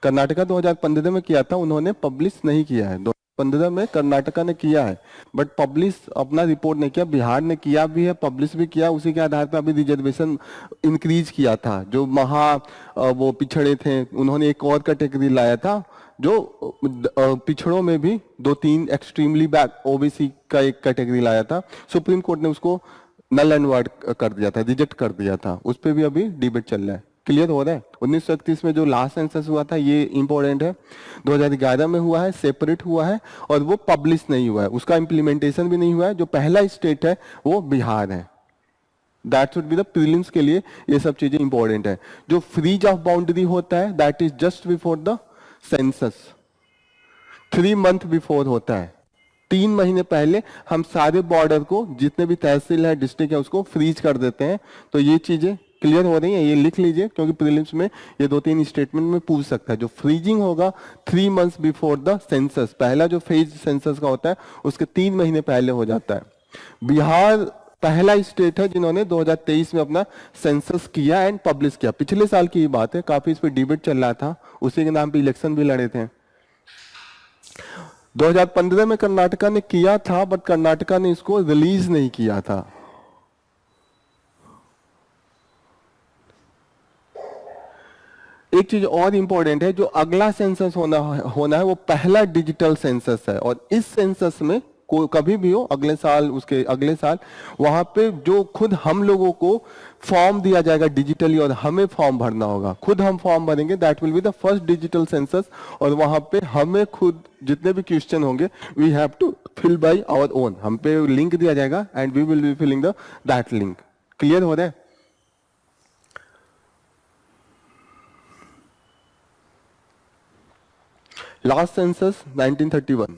Speaker 1: कर्नाटका 2015 में किया था, उन्होंने पब्लिश नहीं किया है। 2015 में कर्नाटका ने किया है, बट पब्लिश अपना रिपोर्ट नहीं किया। बिहार ने किया भी है, पब्लिश भी किया। उसी के आधार पर अभी रिजर्वेशन इंक्रीज किया था। जो वो पिछड़े थे, उन्होंने एक और कैटेगरी लाया था, जो पिछड़ों में भी 2-3 एक्सट्रीमली बैक OBC का एक कैटेगरी लाया था। सुप्रीम कोर्ट ने उसको नल एंड वाइड कर दिया था, रिजेक्ट कर दिया था। उस पर भी अभी डिबेट चल रहा है। क्लियर हो रहा है? 1931 में जो लास्ट सेंसस हुआ था, ये इंपॉर्टेंट है। 2011 में हुआ है, सेपरेट हुआ है, और वो पब्लिश नहीं हुआ है, उसका इंप्लीमेंटेशन भी नहीं हुआ है। जो पहला स्टेट है वो बिहार है। That should be the prelims के लिए ये सब चीजें इंपॉर्टेंट है। जो फ्रीज ऑफ बाउंड्री होता है, that is just before the census, 3 month before होता है। 3 महीने पहले हम सारे बॉर्डर को, जितने भी तहसील है, डिस्ट्रिक्ट है, उसको फ्रीज कर देते हैं। तो ये चीजें क्लियर हो रही है, ये लिख लीजिए, क्योंकि प्रीलिम्स में ये 2-3 स्टेटमेंट में पूछ सकता है। जो फ्रीजिंग होगा 3 मंथ्स बिफोर द सेंसस, पहला जो फेज सेंसस का होता है उसके 3 महीने पहले हो जाता है। बिहार पहला स्टेट है जिन्होंने 2023 में अपना सेंसस किया एंड पब्लिश किया। पिछले साल की ये बात है, काफी इस पर डिबेट चल रहा था, उसी के नाम पे इलेक्शन भी लड़े थे। 2015 में कर्नाटका ने किया था, बट कर्नाटका ने इसको रिलीज नहीं किया था। एक चीज और इंपॉर्टेंट है, जो अगला सेंसस होना है वो पहला डिजिटल सेंसस है, और इस सेंसस में कभी भी हो अगले साल, उसके अगले साल, वहां पे जो खुद हम लोगों को फॉर्म दिया जाएगा डिजिटली, और हमें फॉर्म भरना होगा, खुद हम फॉर्म भरेंगे, that will be the first digital census. और वहां पे हमें खुद जितने भी क्वेश्चन होंगे we have to fill by our own, हम पे लिंक दिया जाएगा and we will be filling the that link. Clear हो रहा है? लास्ट सेंसस 1931,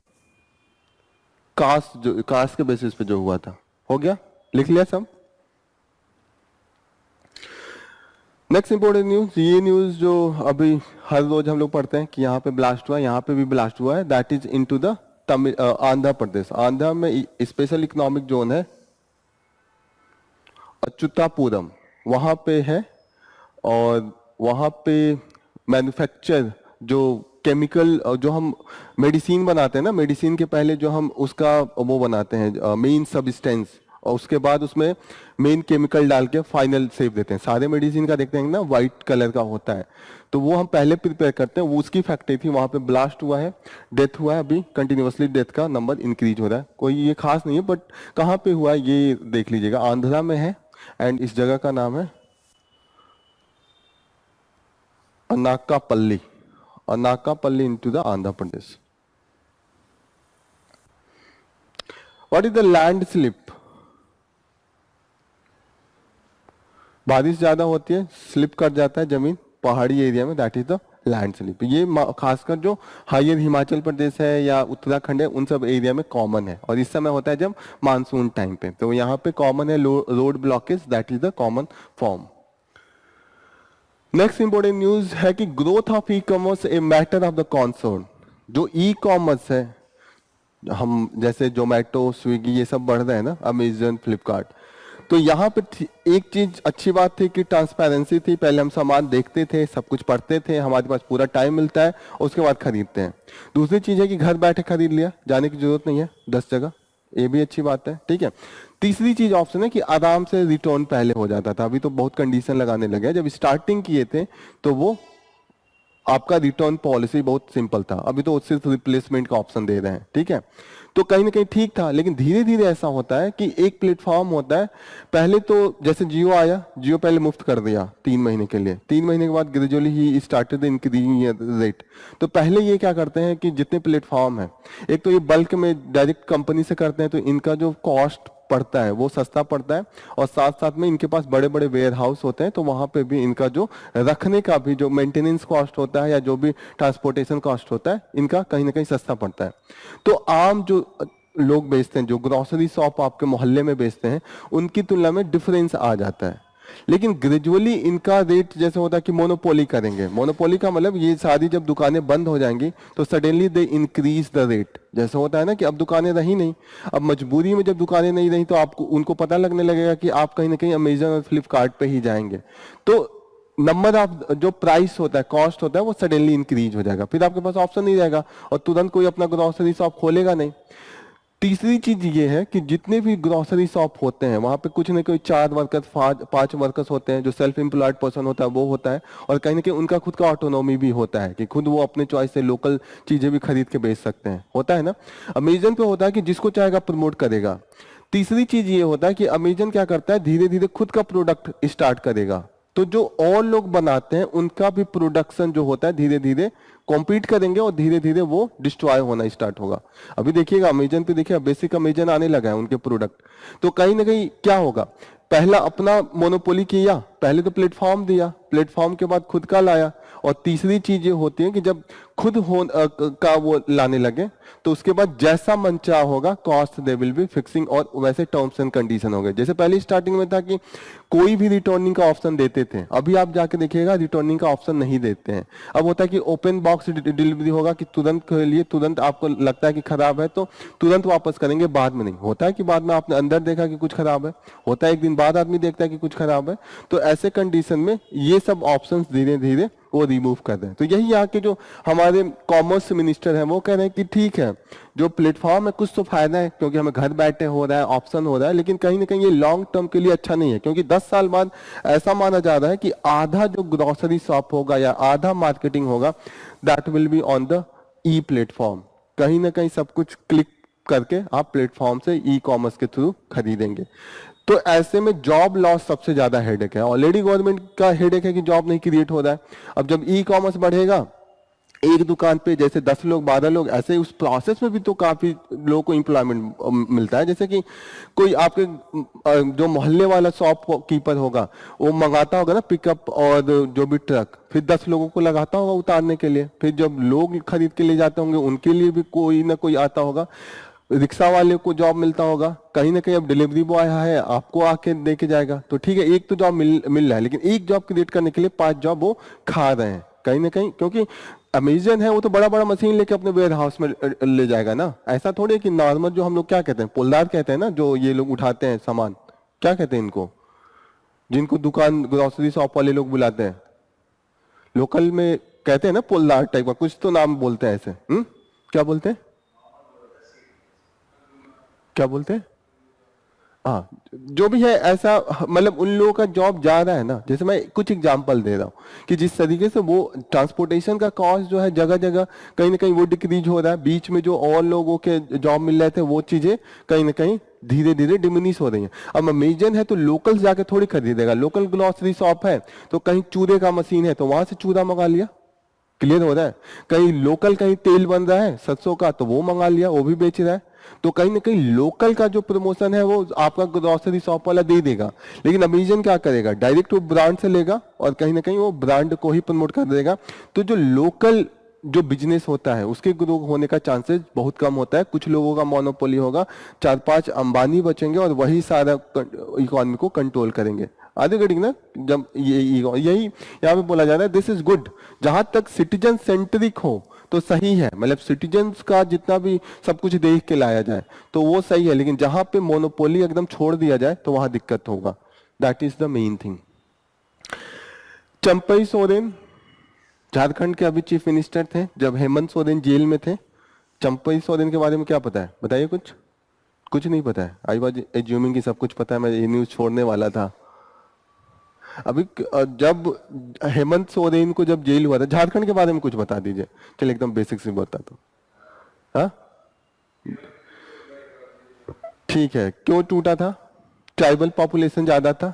Speaker 1: कास्ट के बेसिस पे जो हुआ था, हो गया, लिख लिया सब। नेक्स्ट इंपॉर्टेंट न्यूज, ये न्यूज जो अभी हर रोज हम लोग पढ़ते हैं कि यहाँ पे ब्लास्ट हुआ है, यहाँ पे भी ब्लास्ट हुआ है, that is into the Andhra Pradesh. Andhra में स्पेशल इकोनॉमिक जोन है अच्युतापुरम, वहां पे है, और वहां पे मैन्युफैक्चर जो केमिकल, जो हम मेडिसिन बनाते हैं ना, मेडिसिन के पहले जो हम उसका वो बनाते हैं मेन सब्सटेंस, और उसके बाद उसमें मेन केमिकल डाल के फाइनल शेप देते हैं। सारे मेडिसिन का देखते हैं ना वाइट कलर का होता है, तो वो हम पहले प्रिपेयर करते हैं, वो उसकी फैक्ट्री थी, वहां पे ब्लास्ट हुआ है, डेथ हुआ है, अभी कंटिन्यूअसली डेथ का नंबर इंक्रीज हो रहा है। कोई ये खास नहीं है, बट कहाँ पे हुआ है ये देख लीजिएगा, आंध्रा में है, एंड इस जगह का नाम है Anakapalli, Anakapalli into the Andhra Pradesh. What is the land slip? बारिश ज्यादा होती है, स्लिप कर जाता है जमीन पहाड़ी एरिया में, that is the land slip. ये खासकर जो हायर हिमाचल प्रदेश है या उत्तराखंड है उन सब एरिया में कॉमन है, और इस समय होता है जब मानसून टाइम पे, तो यहाँ पे कॉमन है road blockage, that is the common form. Next important news है कि growth of e commerce a matter of the concern. जो ई कॉमर्स है, हम जैसे जोमेटो, स्विगी, ये सब बढ़ रहे हैं ना, अमेजन, फ्लिपकार्ट, तो यहाँ पे एक चीज अच्छी बात थी कि ट्रांसपेरेंसी थी, पहले हम सामान देखते थे, सब कुछ पढ़ते थे, हमारे पास पूरा टाइम मिलता है, और उसके बाद खरीदते हैं। दूसरी चीज है कि घर बैठे खरीद लिया, जाने की जरूरत नहीं है 10 जगह, ये भी अच्छी बात है, ठीक है। तीसरी चीज ऑप्शन है कि आराम से रिटर्न पहले हो जाता था, अभी तो बहुत कंडीशन लगाने लगे, जब स्टार्टिंग किए थे तो वो आपका रिटर्न पॉलिसी बहुत सिंपल था, अभी तो सिर्फ रिप्लेसमेंट का ऑप्शन दे रहे हैं, ठीक है। तो कहीं ना कहीं ठीक था, लेकिन धीरे धीरे ऐसा होता है कि एक प्लेटफॉर्म होता है, पहले तो जैसे जियो आया, जियो पहले मुफ्त कर दिया 3 महीने के लिए, 3 महीने के बाद gradually he started increasing rate. तो पहले ये क्या करते हैं कि जितने प्लेटफॉर्म है, एक तो ये बल्क में डायरेक्ट कंपनी से करते हैं, तो इनका जो कॉस्ट पड़ता है वो सस्ता पड़ता है, और साथ साथ में इनके पास बड़े बड़े वेयर हाउस होते हैं, तो वहां पे भी इनका जो रखने का भी जो मेंटेनेंस कॉस्ट होता है या जो भी ट्रांसपोर्टेशन कॉस्ट होता है, इनका कहीं ना कहीं सस्ता पड़ता है। तो आम जो लोग बेचते हैं, जो ग्रोसरी शॉप आपके मोहल्ले में बेचते हैं, उनकी तुलना में डिफरेंस आ जाता है। लेकिन ग्रेजुअली इनका रेट जैसे होता है कि मोनोपोली करेंगे, मोनोपोली का मतलब ये सारी जब दुकानें बंद हो जाएंगी तो suddenly they increase the rate, जैसे होता है ना कि अब दुकानें रही नहीं, अब मजबूरी में जब दुकानें नहीं रही तो आपको उनको पता लगने लगेगा कि आप कहीं ना कहीं अमेजन और फ्लिपकार्ट पे ही जाएंगे, तो नंबर ऑफ जो प्राइस होता है, कॉस्ट होता है, वो सडनली इंक्रीज हो जाएगा, फिर आपके पास ऑप्शन नहीं रहेगा और तुरंत कोई अपना ग्रोसरी शॉप खोलेगा नहीं। तीसरी चीज ये है कि जितने भी ग्रोसरी शॉप होते हैं वहां पे कुछ न कोई 4 वर्कर्स, 5 वर्कर्स होते हैं, जो सेल्फ एम्प्लॉयड पर्सन होता है वो होता है, और कहीं ना कहीं उनका खुद का ऑटोनॉमी भी होता है कि खुद वो अपने चॉइस से लोकल चीजें भी खरीद के बेच सकते हैं, होता है ना। अमेजन पे होता है कि जिसको चाहेगा प्रमोट करेगा। तीसरी चीज ये होता है कि अमेजन क्या करता है, धीरे धीरे खुद का प्रोडक्ट स्टार्ट करेगा, तो जो और लोग बनाते हैं उनका भी प्रोडक्शन जो होता है धीरे धीरे कॉम्पीट करेंगे, और धीरे धीरे वो डिस्ट्रॉय होना स्टार्ट होगा। अभी देखिएगा अमेजन पे, देखिए बेसिक अमेजन आने लगा है उनके प्रोडक्ट, तो कहीं ना कहीं क्या होगा, पहला अपना मोनोपोली किया, पहले तो प्लेटफॉर्म दिया, प्लेटफॉर्म के बाद खुद का लाया, और तीसरी चीज ये होती है कि जब खुद का वो लाने लगे तो उसके बाद जैसा मन चाह होगा cost they will be fixing, और वैसे टर्म्स एंड कंडीशन हो गए। जैसे पहले स्टार्टिंग में था कि कोई भी रिटर्निंग का ऑप्शन देते थे, अभी आप जाके देखिएगा रिटर्निंग का ऑप्शन नहीं देते हैं। अब होता है कि ओपन बॉक्स डिलीवरी होगा, कि तुरंत के लिए तुरंत आपको लगता है कि खराब है तो तुरंत वापस करेंगे, बाद में नहीं होता है कि बाद में आपने अंदर देखा कि कुछ खराब है, होता है एक दिन बाद आदमी देखता है कि कुछ खराब है। तो ऐसे कंडीशन में ये सब ऑप्शंस धीरे धीरे वो रिमूव कर दें। तो यही यहाँ के जो हमारे हमारे कॉमर्स मिनिस्टर हैं वो कह रहे हैं कि ठीक है जो प्लेटफॉर्म है कुछ तो फायदा है क्योंकि हमें घर बैठे हो रहा है, ऑप्शन हो रहा है, लेकिन कहीं ना कहीं ये लॉन्ग टर्म के लिए अच्छा नहीं है क्योंकि 10 साल बाद ऐसा माना जा रहा है कि आधा जो ग्रोसरी शॉप होगा या आधा मार्केटिंग होगा that will be on the E platform. कहीं ना कहीं सब कुछ क्लिक करके आप प्लेटफॉर्म से ई कॉमर्स के थ्रू खरीदेंगे। तो ऐसे में जॉब लॉस सबसे ज्यादा हेडेक है। ऑलरेडी गवर्नमेंट का हेडेक है कि जॉब नहीं क्रिएट हो रहा है। अब जब ई कॉमर्स बढ़ेगा, एक दुकान पे जैसे 10 लोग 12 लोग, ऐसे उस प्रोसेस में भी तो काफी लोगों को एम्प्लॉयमेंट मिलता है। जैसे कि कोई आपके जो मोहल्ले वाला शॉप कीपर होगा वो मंगाता होगा ना पिकअप और जो भी ट्रक, फिर 10 लोगों को लगाता होगा उतारने के लिए, फिर जब लोग खरीद के ले जाते होंगे उनके लिए भी कोई ना कोई आता होगा, रिक्शा वाले को जॉब मिलता होगा, कहीं ना कहीं अब डिलीवरी बॉय है आपको आके दे के जाएगा। तो ठीक है एक तो जॉब मिल रहा है, लेकिन एक जॉब क्रिएट करने के लिए 5 जॉब वो खा रहे हैं कहीं ना कहीं। क्योंकि अमेजन है वो तो बड़ा बड़ा मशीन लेके अपने वेयर हाउस में ले जाएगा ना। ऐसा थोड़ी है कि नॉर्मल जो हम लोग क्या कहते हैं पोलदार कहते हैं ना, जो ये लोग उठाते हैं सामान, क्या कहते हैं इनको, जिनको दुकान ग्रोसरी शॉप वाले लोग बुलाते हैं, लोकल में कहते हैं ना पोलदार टाइप का कुछ तो नाम बोलते हैं ऐसे। क्या बोलते हैं, क्या बोलते हैं, हाँ जो भी है ऐसा, मतलब उन लोगों का जॉब ज्यादा है ना। जैसे मैं कुछ एग्जांपल दे रहा हूँ कि जिस तरीके से वो ट्रांसपोर्टेशन का कॉस्ट जो है जगह जगह कहीं ना कहीं वो डिक्रीज हो रहा है, बीच में जो और लोगों के जॉब मिल रहे थे वो चीजें कहीं ना कहीं धीरे धीरे डिमिनिश हो रही है। अब अमेजन है तो लोकल जाके थोड़ी खरीदेगा, लोकल ग्रोसरी शॉप है तो कहीं चूरे का मशीन है तो वहां से चूरा मंगा लिया, क्लियर हो रहा है। कहीं लोकल कहीं तेल बन रहा है सरसों का तो वो मंगा लिया, वो भी बेच रहा है। तो कहीं ना कहीं लोकल का जो प्रमोशन है वो आपका ग्रोसरी शॉप वाला दे देगा, लेकिन अमेजन क्या करेगा, डायरेक्ट वो ब्रांड से लेगा और कहीं ना कहीं वो ब्रांड को ही प्रमोट कर देगा। तो जो लोकल जो बिजनेस होता है उसके ग्रो होने का चांसेस बहुत कम होता है। कुछ लोगों का मोनोपोली होगा, 4-5 अंबानी बचेंगे और वही सारा इकोनॉमी को कंट्रोल करेंगे। आधे घड़ी ना जब यही यहाँ पे बोला जा रहा है दिस इज गुड, जहां तक सिटीजन सेंट्रिक हो तो सही है, मतलब सिटीजन्स का जितना भी सब कुछ देख के लाया जाए तो वो सही है, लेकिन जहां पे मोनोपोली एकदम छोड़ दिया जाए तो वहां दिक्कत होगा। That is the main thing. Champai Soren Jharkhand के अभी चीफ मिनिस्टर थे जब हेमंत सोरेन जेल में थे। चंपई सोरेन के बारे में क्या पता है, बताइए। कुछ कुछ नहीं पता है। आई वाज एज्यूमिंग कि सब कुछ पता है, मैं ये न्यूज छोड़ने वाला था। अभी जब हेमंत सोरेन को जब जेल हुआ था, झारखंड के बारे में कुछ बता दीजिए, चलिए एकदम बेसिक से बता दो। हाँ ठीक है, क्यों टूटा था, ट्राइबल पॉपुलेशन ज्यादा था।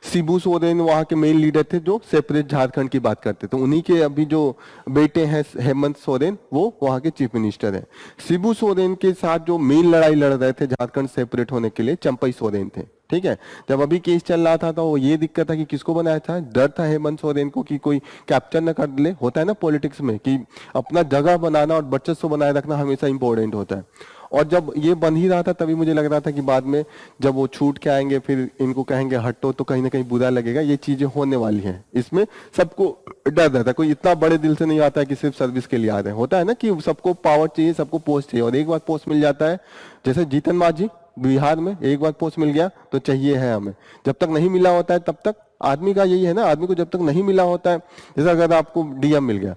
Speaker 1: शिबू सोरेन वहां के मेन लीडर थे जो सेपरेट झारखंड की बात करते थे, उन्हीं के अभी जो बेटे हैं हेमंत सोरेन वो वहां के चीफ मिनिस्टर हैं। शिबू सोरेन के साथ जो मेन लड़ाई लड़ रहे थे झारखंड सेपरेट होने के लिए चंपई सोरेन थे, ठीक है। जब अभी केस चल रहा था तो वो ये दिक्कत था कि किसको बनाया था, डर था हेमंत सोरेन को कि कोई कैप्चर न कर ले। होता है ना पॉलिटिक्स में कि अपना जगह बनाना और वर्चस्व बनाए रखना हमेशा इंपॉर्टेंट होता है। और जब ये बन ही रहा था तभी मुझे लग रहा था कि बाद में जब वो छूट के आएंगे फिर इनको कहेंगे हटो तो कहीं ना कहीं बुरा लगेगा, ये चीजें होने वाली हैं। इसमें सबको डर रहता है, कोई इतना बड़े दिल से नहीं आता है कि सिर्फ सर्विस के लिए आ रहे हैं। होता है ना कि सबको पावर चाहिए, सबको पोस्ट चाहिए, और एक बार पोस्ट मिल जाता है, जैसे जीतन मांझी बिहार में एक बार पोस्ट मिल गया तो चाहिए है हमें, जब तक नहीं मिला होता है तब तक आदमी का यही है ना, आदमी को जब तक नहीं मिला होता है, जैसे अगर आपको डीएम मिल गया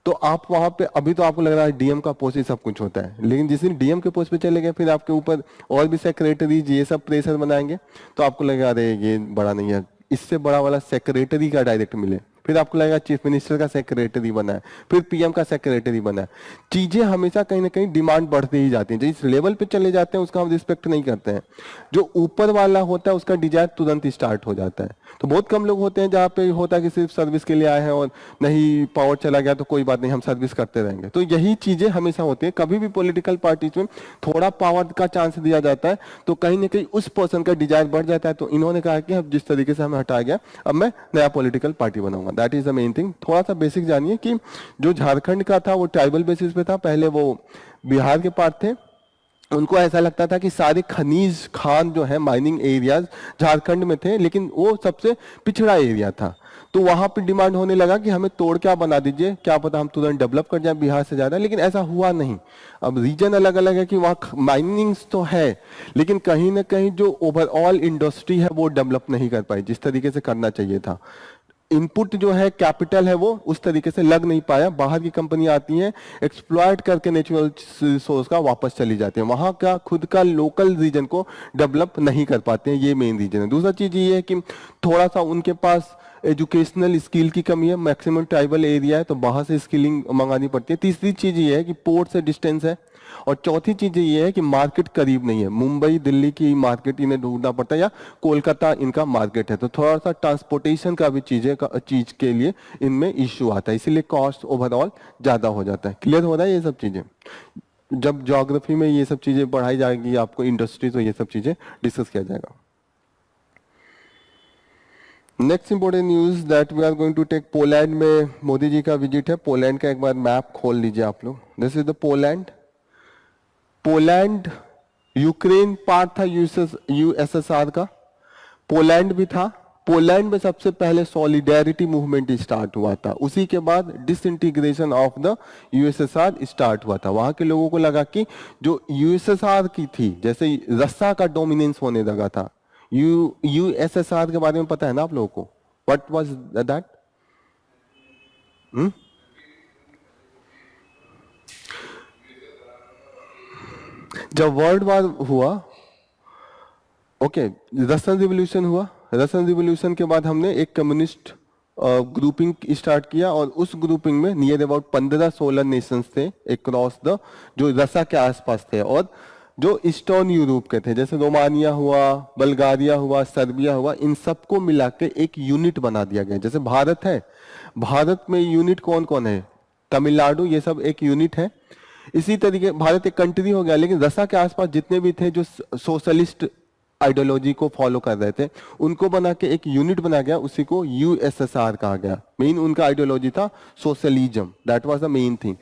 Speaker 1: तो आप वहां पे अभी तो आपको लग रहा है डीएम का पोस्ट ही सब कुछ होता है, लेकिन जिस दिन डीएम के पोस्ट पे चले गए फिर आपके ऊपर और भी सेक्रेटरीज ये सब प्रेशर बनाएंगे तो आपको लगेगा अरे ये बड़ा नहीं है, इससे बड़ा वाला सेक्रेटरी का डायरेक्ट मिले, फिर आपको लगेगा चीफ मिनिस्टर का सेक्रेटरी बना है, फिर पीएम का सेक्रेटरी बना है। चीजें हमेशा कहीं ना कहीं डिमांड बढ़ती ही जाती है, जिस लेवल पे चले जाते हैं उसका हम रिस्पेक्ट नहीं करते हैं, जो ऊपर वाला होता है उसका डिजायर तुरंत स्टार्ट हो जाता है। तो बहुत कम लोग होते हैं जहाँ पे होता है कि सिर्फ सर्विस के लिए आए हैं और नहीं पावर चला गया तो कोई बात नहीं हम सर्विस करते रहेंगे। तो यही चीजें हमेशा होती है, कभी भी पॉलिटिकल पार्टीज में थोड़ा पावर का चांस दिया जाता है तो कहीं ना कहीं उस पर्सन का डिजायर बढ़ जाता है। तो इन्होंने कहा कि अब जिस तरीके से हमें हटाया गया अब मैं नया पॉलिटिकल पार्टी बनाऊंगा। That is the main thing. थोड़ा सा बेसिक जानिए कि जो झारखंड का था वो ट्राइबल बेसिस पे था, पहले वो बिहार के पार्ट थे, उनको ऐसा लगता था कि सारे खनिज खान जो है माइनिंग एरियाज झारखंड में थे, लेकिन वो सबसे पिछड़ा एरिया था। तो वहां पे डिमांड होने लगा कि हमें तोड़ क्या बना दीजिए, क्या पता हम तुरंत डेवलप कर जाए बिहार से ज्यादा, लेकिन ऐसा हुआ नहीं। अब रीजन अलग अलग है कि वहाँ माइनिंग्स तो है लेकिन कहीं ना कहीं जो ओवरऑल इंडस्ट्री है वो डेवलप नहीं कर पाई जिस तरीके से करना चाहिए था। इनपुट जो है कैपिटल है वो उस तरीके से लग नहीं पाया, बाहर की कंपनी आती हैं एक्सप्लॉइट करके नेचुरल रिसोर्स का वापस चली जाती है, वहां का खुद का लोकल रीजन को डेवलप नहीं कर पाते हैं, ये मेन रीजन है। दूसरा चीज ये है कि थोड़ा सा उनके पास एजुकेशनल स्किल की कमी है, मैक्सिमम ट्राइबल एरिया है तो बाहर से स्किलिंग मंगानी पड़ती है। तीसरी चीज ये है कि पोर्ट से डिस्टेंस है, और चौथी चीज ये है कि मार्केट करीब नहीं है, मुंबई दिल्ली की मार्केट इन्हें ढूंढना पड़ता है या कोलकाता इनका मार्केट है, तो थोड़ा सा ट्रांसपोर्टेशन का भी चीज के लिए इनमें इश्यू आता है, इसीलिए कॉस्ट ओवरऑल ज्यादा हो जाता है। क्लियर हो रहा है ये सब चीजें? जब ज्योग्राफी में ये सब चीजें पढ़ाई जाएगी आपको इंडस्ट्री, तो ये सब चीजें डिस्कस किया जाएगा। Next important news that we are going to take, Poland में मोदी जी का विजिट है। पोलैंड का एक बार मैप खोल लीजिए आप लोग, this is the Poland. Poland Ukraine part था यूएसएसआर का, पोलैंड भी था। पोलैंड में सबसे पहले सॉलिडेरिटी मूवमेंट स्टार्ट हुआ था, उसी के बाद disintegration of the USSR start हुआ था। वहां के लोगों को लगा कि जो यूएसएसआर की थी, जैसे रस्सा का डोमिनेंस होने लगा था। यूएसएसआर के बारे में पता है ना आप लोगों को, व्हाट वाज दैट? जब वर्ल्ड वार हुआ, ओके, रशियन रिवॉल्यूशन हुआ, रशियन रिवॉल्यूशन के बाद हमने एक कम्युनिस्ट ग्रुपिंग स्टार्ट किया, और उस ग्रुपिंग में नियर अबाउट 15-16 नेशंस थे अक्रॉस द, जो रसिया के आसपास थे और जो ईस्टर्न यूरोप के थे, जैसे रोमानिया हुआ, बल्गारिया हुआ, सर्बिया हुआ, इन सबको मिला के एक यूनिट बना दिया गया। जैसे भारत है, भारत में यूनिट कौन कौन है? तमिलनाडु, ये सब एक यूनिट है। इसी तरीके भारत एक कंट्री हो गया, लेकिन रसिया के आसपास जितने भी थे जो सोशलिस्ट आइडियोलॉजी को फॉलो कर रहे थे, उनको बना के एक यूनिट बना गया, उसी को यूएसएसआर कहा गया। मेन उनका आइडियोलॉजी था socialism, that was the main thing.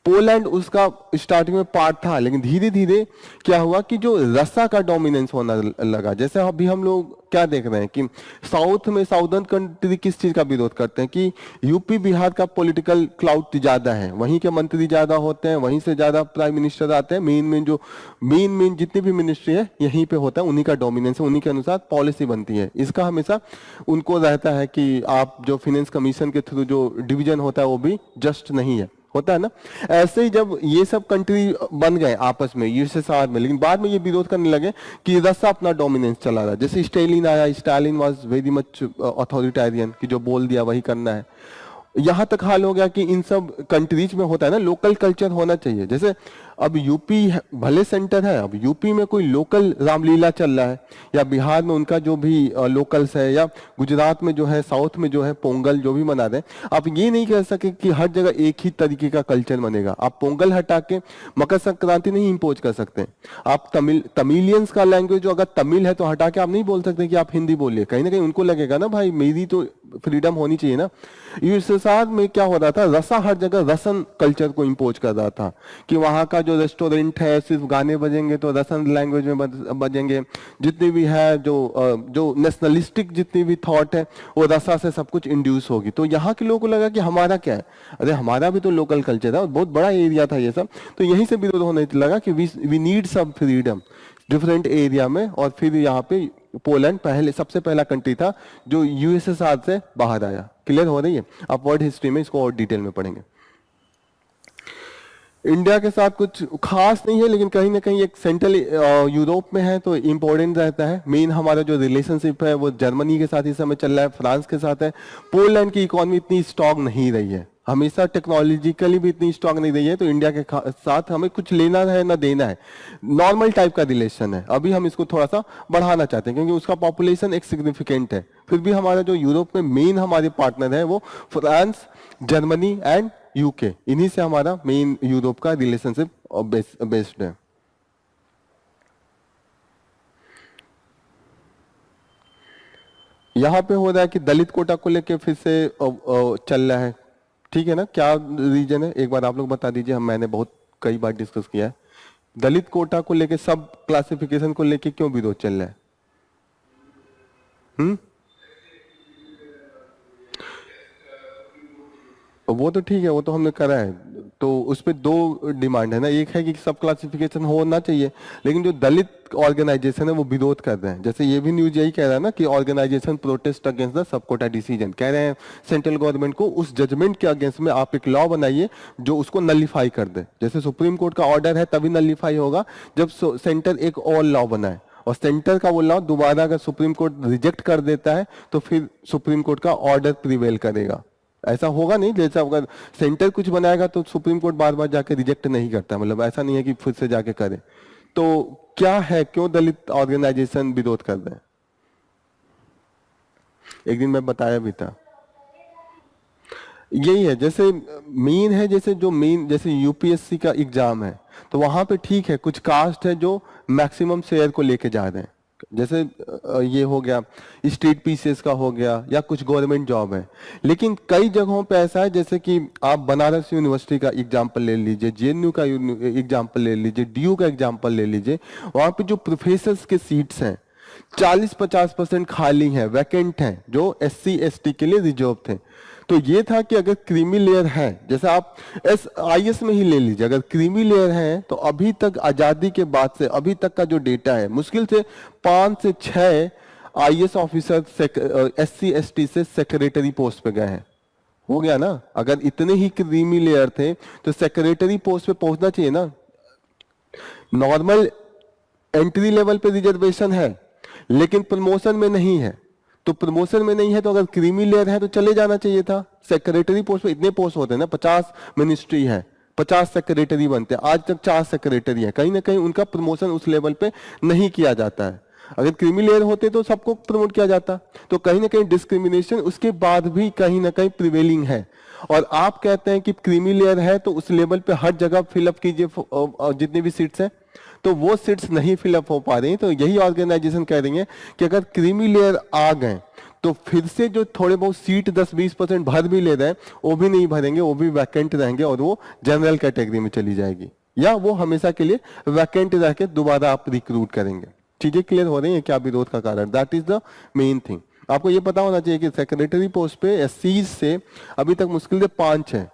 Speaker 1: Poland उसका स्टार्टिंग में पार्ट था, लेकिन धीरे धीरे क्या हुआ कि जो रसिया का डोमिनेंस होना लगा, जैसे अभी हम लोग क्या देख रहे हैं कि साउथ में साउदर्न कंट्री किस चीज का विरोध करते हैं कि यूपी बिहार का पॉलिटिकल क्लाउड ज्यादा है, वहीं के मंत्री ज्यादा होते हैं, वहीं से ज्यादा प्राइम मिनिस्टर आते हैं, मेन जितनी भी मिनिस्ट्री है यहीं पे होता है, उन्हीं का डोमिनेंस है, उन्हीं के अनुसार पॉलिसी बनती है। इसका हमेशा उनको रहता है कि आप जो फाइनेंस कमीशन के थ्रू जो डिवीजन होता है वो भी जस्ट नहीं है, होता है ना। ऐसे ही जब ये सब कंट्री बन गए आपस में यूएसएसआर में, लेकिन बाद में ये विरोध करने लगे कि रसिया अपना डोमिनेंस चला रहा है। जैसे स्टालिन आया, Stalin was very much authoritarian कि जो बोल दिया वही करना है। यहां तक हाल हो गया कि इन सब कंट्रीज में होता है ना, लोकल कल्चर होना चाहिए। जैसे अब यूपी भले सेंटर है, अब यूपी में कोई लोकल रामलीला चल रहा है, या बिहार में उनका जो भी लोकल्स है, या गुजरात में जो है, साउथ में जो है पोंगल जो भी मना रहे हैं, आप ये नहीं कह सके कि हर जगह एक ही तरीके का कल्चर बनेगा। आप पोंगल हटा के मकर संक्रांति नहीं इम्पोज कर सकते। आप तमिलियंस का लैंग्वेज जो अगर तमिल है तो हटा के आप नहीं बोल सकते कि आप हिंदी बोलिए, कहीं ना कहीं उनको लगेगा ना भाई मेरी तो फ्रीडम होनी चाहिए ना। यूएसएसआर में क्या हो रहा था, रसा हर जगह रसन कल्चर को इम्पोज कर रहा था कि वहां का जो रेस्टोरेंट है सिर्फ गाने बजेंगे तो रसन लैंग्वेज में बजेंगे, जितनी भी है जो नेशनलिस्टिक जितनी भी थॉट है वो रसा से सब कुछ इंड्यूस होगी। तो यहाँ के लोगों को लगा कि हमारा क्या है, अरे हमारा भी तो लोकल कल्चर है और बहुत बड़ा एरिया था ये सब, तो यहीं से विरोध होने लगा कि we need some freedom different area में। और फिर यहाँ पे पोलैंड सबसे पहला कंट्री था जो यूएसएसआर से बाहर आया। क्लियर हो रही है? आप वर्ल्ड हिस्ट्री में इसको और डिटेल में पढ़ेंगे। इंडिया के साथ कुछ खास नहीं है, लेकिन कहीं ना कहीं एक सेंट्रल यूरोप में है तो इम्पोर्टेंट रहता है। मेन हमारा जो रिलेशनशिप है वो जर्मनी के साथ इस समय चल रहा है, फ्रांस के साथ है। पोलैंड की इकोनॉमी इतनी स्ट्रांग नहीं रही है, हमेशा टेक्नोलॉजिकली भी इतनी स्ट्रांग नहीं रही है, तो इंडिया के साथ हमें कुछ लेना है ना देना है, नॉर्मल टाइप का रिलेशन है। अभी हम इसको थोड़ा सा बढ़ाना चाहते हैं क्योंकि उसका पॉपुलेशन एक सिग्निफिकेंट है। फिर भी हमारा जो यूरोप में मेन हमारे पार्टनर है वो फ्रांस, जर्मनी एंड यूके, इन्हीं से हमारा मेन यूरोप का रिलेशनशिप बेस्ड है। यहाँ पे हो रहा है कि दलित कोटा को लेके फिर से चल रहा है, ठीक है ना? क्या रीजन है एक बार आप लोग बता दीजिए, मैंने बहुत कई बार डिस्कस किया है। दलित कोटा को लेके, सब क्लासिफिकेशन को लेके क्यों विरोध चल रहा है? वो तो ठीक है, वो तो हमने करा है, तो उस पे दो डिमांड है ना, एक है कि सब क्लासिफिकेशन होना चाहिए, लेकिन जो दलित ऑर्गेनाइजेशन है वो विरोध कर रहे हैं। जैसे ये भी न्यूज यही कह रहा है ना कि organisation protest against the sub Kota decision, कह रहे हैं सेंट्रल गवर्नमेंट को उस जजमेंट के अगेंस्ट में आप एक लॉ बनाइए जो उसको नलीफाई कर दे। जैसे सुप्रीम कोर्ट का ऑर्डर है तभी नलीफाई होगा जब सेंटर एक और लॉ बनाए, और सेंटर का वो लॉ दोबारा अगर सुप्रीम कोर्ट रिजेक्ट कर देता है तो फिर सुप्रीम कोर्ट का ऑर्डर प्रिवेल करेगा। ऐसा होगा नहीं, जैसे अगर सेंटर कुछ बनाएगा तो सुप्रीम कोर्ट बार बार जाके रिजेक्ट नहीं करता, मतलब ऐसा नहीं है कि खुद से जाके करे। तो क्या है, क्यों दलित ऑर्गेनाइजेशन विरोध कर रहे हैं? एक दिन मैं बताया भी था, यही है। जैसे मेन है, जैसे जो मेन जैसे यूपीएससी का एग्जाम है तो वहां पे ठीक है कुछ कास्ट है जो मैक्सिमम शेयर को लेके जा रहे हैं, जैसे ये हो गया स्टेट पीसीएस का हो गया या कुछ गवर्नमेंट जॉब है। लेकिन कई जगहों पे ऐसा है, जैसे कि आप बनारस यूनिवर्सिटी का एग्जाम्पल ले लीजिए, जेएनयू का एग्जाम्पल ले लीजिए, डीयू का एग्जाम्पल ले लीजिए, वहां पे जो प्रोफेसर्स के सीट्स हैं 40-50% खाली हैं, वैकेंट हैं, जो एससी एसटी के लिए रिजर्व थे। तो ये था कि अगर क्रीमी लेयर है, जैसे आप आईएएस में ही ले लीजिए, अगर क्रीमी लेयर है तो अभी तक आजादी के बाद से अभी तक का जो डेटा है, मुश्किल से 5 से 6 आईएएस ऑफिसर एससी एसटी से सेक्रेटरी पोस्ट पे गए हैं। हो गया ना, अगर इतने ही क्रीमी लेयर थे तो सेक्रेटरी पोस्ट पे पहुंचना चाहिए ना। नॉर्मल एंट्री लेवल पे रिजर्वेशन है लेकिन प्रमोशन में नहीं है, तो प्रमोशन में नहीं है तो अगर क्रीमी लेयर है तो चले जाना चाहिए था। सेक्रेटरी पोस्ट पे इतने पोस्ट होते हैं ना, 50 मिनिस्ट्री है, 50 सेक्रेटरी बनते हैं, आज तक 4 सेक्रेटरी है, कहीं ना कहीं उनका प्रमोशन उस लेवल पे नहीं किया जाता है। अगर क्रीमी लेयर होते तो सबको प्रमोट किया जाता, तो कहीं ना कहीं डिस्क्रिमिनेशन उसके बाद भी कहीं ना कहीं प्रिवेलिंग है। और आप कहते हैं कि क्रीमी लेयर है तो उस लेवल पे हर जगह फिलअप कीजिए जितनी भी सीट्स हैं, तो वो सीट्स नहीं फिलअप हो पा रही। तो यही ऑर्गेनाइजेशन कह रही है कि अगर क्रीमी लेयर आ गए तो फिर से जो थोड़े बहुत सीट 10-20% भर भी ले रहे हैं वो भी नहीं भरेंगे, वो भी वैकेंट रहेंगे और वो जनरल कैटेगरी में चली जाएगी, या वो हमेशा के लिए वैकेंट रह के दोबारा आप रिक्रूट करेंगे। चीजें क्लियर हो रही है क्या विरोध का कारण? That is the main thing. आपको ये पता होना चाहिए कि सेक्रेटरी पोस्ट पे एससी से अभी तक मुश्किल से 5 है,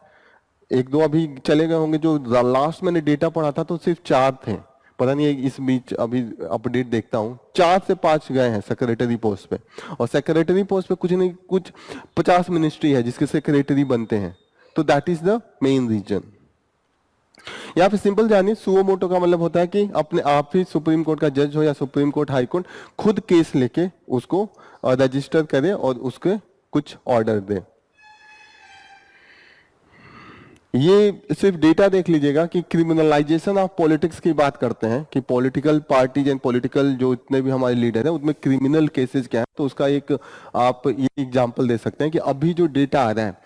Speaker 1: 1-2 अभी चले गए होंगे, जो लास्ट मैंने डेटा पढ़ा था तो सिर्फ 4 थे, पता नहीं इस बीच अभी अपडेट देखता हूँ, 4 से 5 गए हैं सेक्रेटरी पोस्ट पे। और सेक्रेटरी पोस्ट पे कुछ नहीं कुछ 50 मिनिस्ट्री है जिसके सेक्रेटरी बनते हैं, तो that is the main reason. यहाँ पे सिंपल जानिए, सुओ मोटो का मतलब होता है कि अपने आप ही सुप्रीम कोर्ट का जज हो या सुप्रीम कोर्ट हाई कोर्ट खुद केस लेके उसको रजिस्टर करे और उसके कुछ ऑर्डर दे। ये सिर्फ डेटा देख लीजिएगा कि क्रिमिनलाइजेशन ऑफ पॉलिटिक्स की बात करते हैं कि पॉलिटिकल पार्टीज एंड पॉलिटिकल जो इतने भी हमारे लीडर हैं उनमें क्रिमिनल केसेस क्या है, तो उसका एक आप ये एग्जांपल दे सकते हैं कि अभी जो डेटा आ रहा है,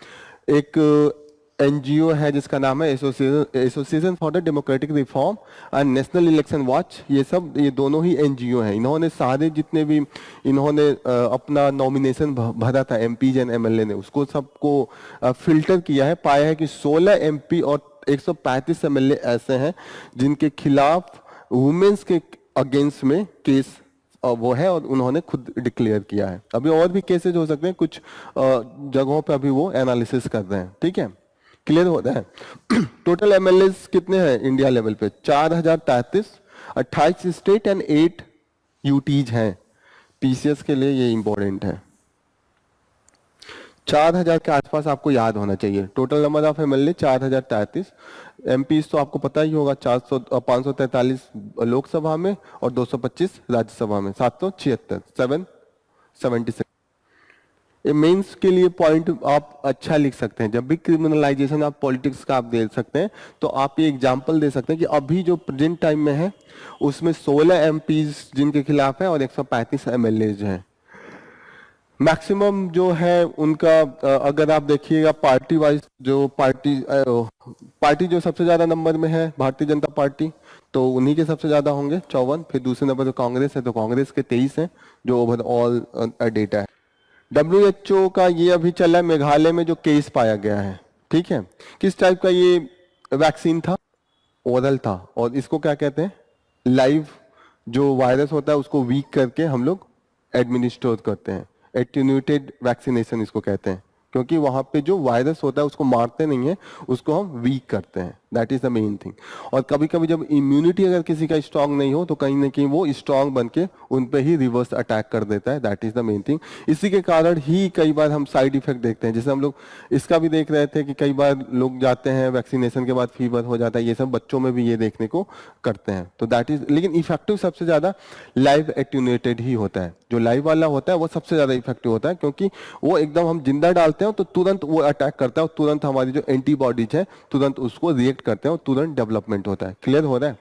Speaker 1: एक एनजीओ है जिसका नाम है association for the democratic reform and national election watch, ये दोनों ही एनजीओ हैं। इन्होंने सारे जितने भी इन्होंने अपना नॉमिनेशन भरा था एमपीज एंड एमएलए ने, उसको सबको फिल्टर किया है, पाया है कि 16 एमपी और 135 एमएलए ऐसे हैं जिनके खिलाफ वुमेन्स के अगेंस्ट में केस वो है और उन्होंने खुद डिक्लेयर किया है। अभी और भी केसेस हो सकते हैं, कुछ जगहों पे अभी वो एनालिसिस कर रहे हैं। ठीक है, क्लियर हो रहा है? टोटल एमएलए कितने हैं इंडिया लेवल पे? 4033, 28 स्टेट एंड 8 यूटीज हैं। पीसीएस के लिए ये इंपॉर्टेंट है। 4000 के आसपास आपको याद होना चाहिए। Total number of MLA 4033। MP तो आपको पता ही होगा, 543 लोकसभा में और 225 राज्यसभा में, 776, 776। ये मेंस के लिए पॉइंट आप अच्छा लिख सकते हैं। जब भी क्रिमिनलाइजेशन ऑफ पॉलिटिक्स का आप दे सकते हैं तो आप ये एग्जांपल दे सकते हैं कि अभी जो प्रेजेंट टाइम में है उसमें 16 एमपीज जिनके खिलाफ है और 135 एमएलएज हैं। मैक्सिमम जो है उनका अगर आप देखिएगा पार्टी वाइज, जो पार्टी जो सबसे ज्यादा नंबर में है भारतीय जनता पार्टी, तो उन्हीं के सबसे ज्यादा होंगे 54। फिर दूसरे नंबर पर कांग्रेस है तो कांग्रेस के 23 हैं जो ओवरऑल डेटा है। WHO का ये अभी चला है, मेघालय में जो केस पाया गया है, ठीक है, किस टाइप का ये वैक्सीन था? ओरल था। और इसको क्या कहते हैं? लाइव जो वायरस होता है उसको वीक करके हम लोग एडमिनिस्टर करते हैं, एटेन्यूएटेड वैक्सीनेशन इसको कहते हैं। क्योंकि वहां पे जो वायरस होता है उसको मारते नहीं है, उसको हम वीक करते हैं, that is the main thing. और कभी कभी जब इम्यूनिटी अगर किसी का स्ट्रांग नहीं हो तो कहीं ना कहीं वो स्ट्रांग बन के उन पे ही रिवर्स अटैक कर देता है, that is the main thing. इसी के कारण ही कई बार हम साइड इफेक्ट देखते हैं, जैसे हम लोग इसका भी देख रहे थे कि कई बार लोग जाते हैं वैक्सीनेशन के बाद फीवर हो जाता है, ये सब बच्चों में भी ये देखने को करते हैं। तो दैट इज, लेकिन इफेक्टिव सबसे ज्यादा लाइव एट्यूनेटेड ही होता है। जो लाइव वाला होता है वो सबसे ज्यादा इफेक्टिव होता है, क्योंकि वो एकदम हम जिंदा डालते हैं तो तुरंत वो अटैक करता है और तुरंत हमारी जो एंटीबॉडीज है तुरंत उसको रिएक्ट करते हैं और तुरंत डेवलपमेंट होता है। क्लियर हो रहा है?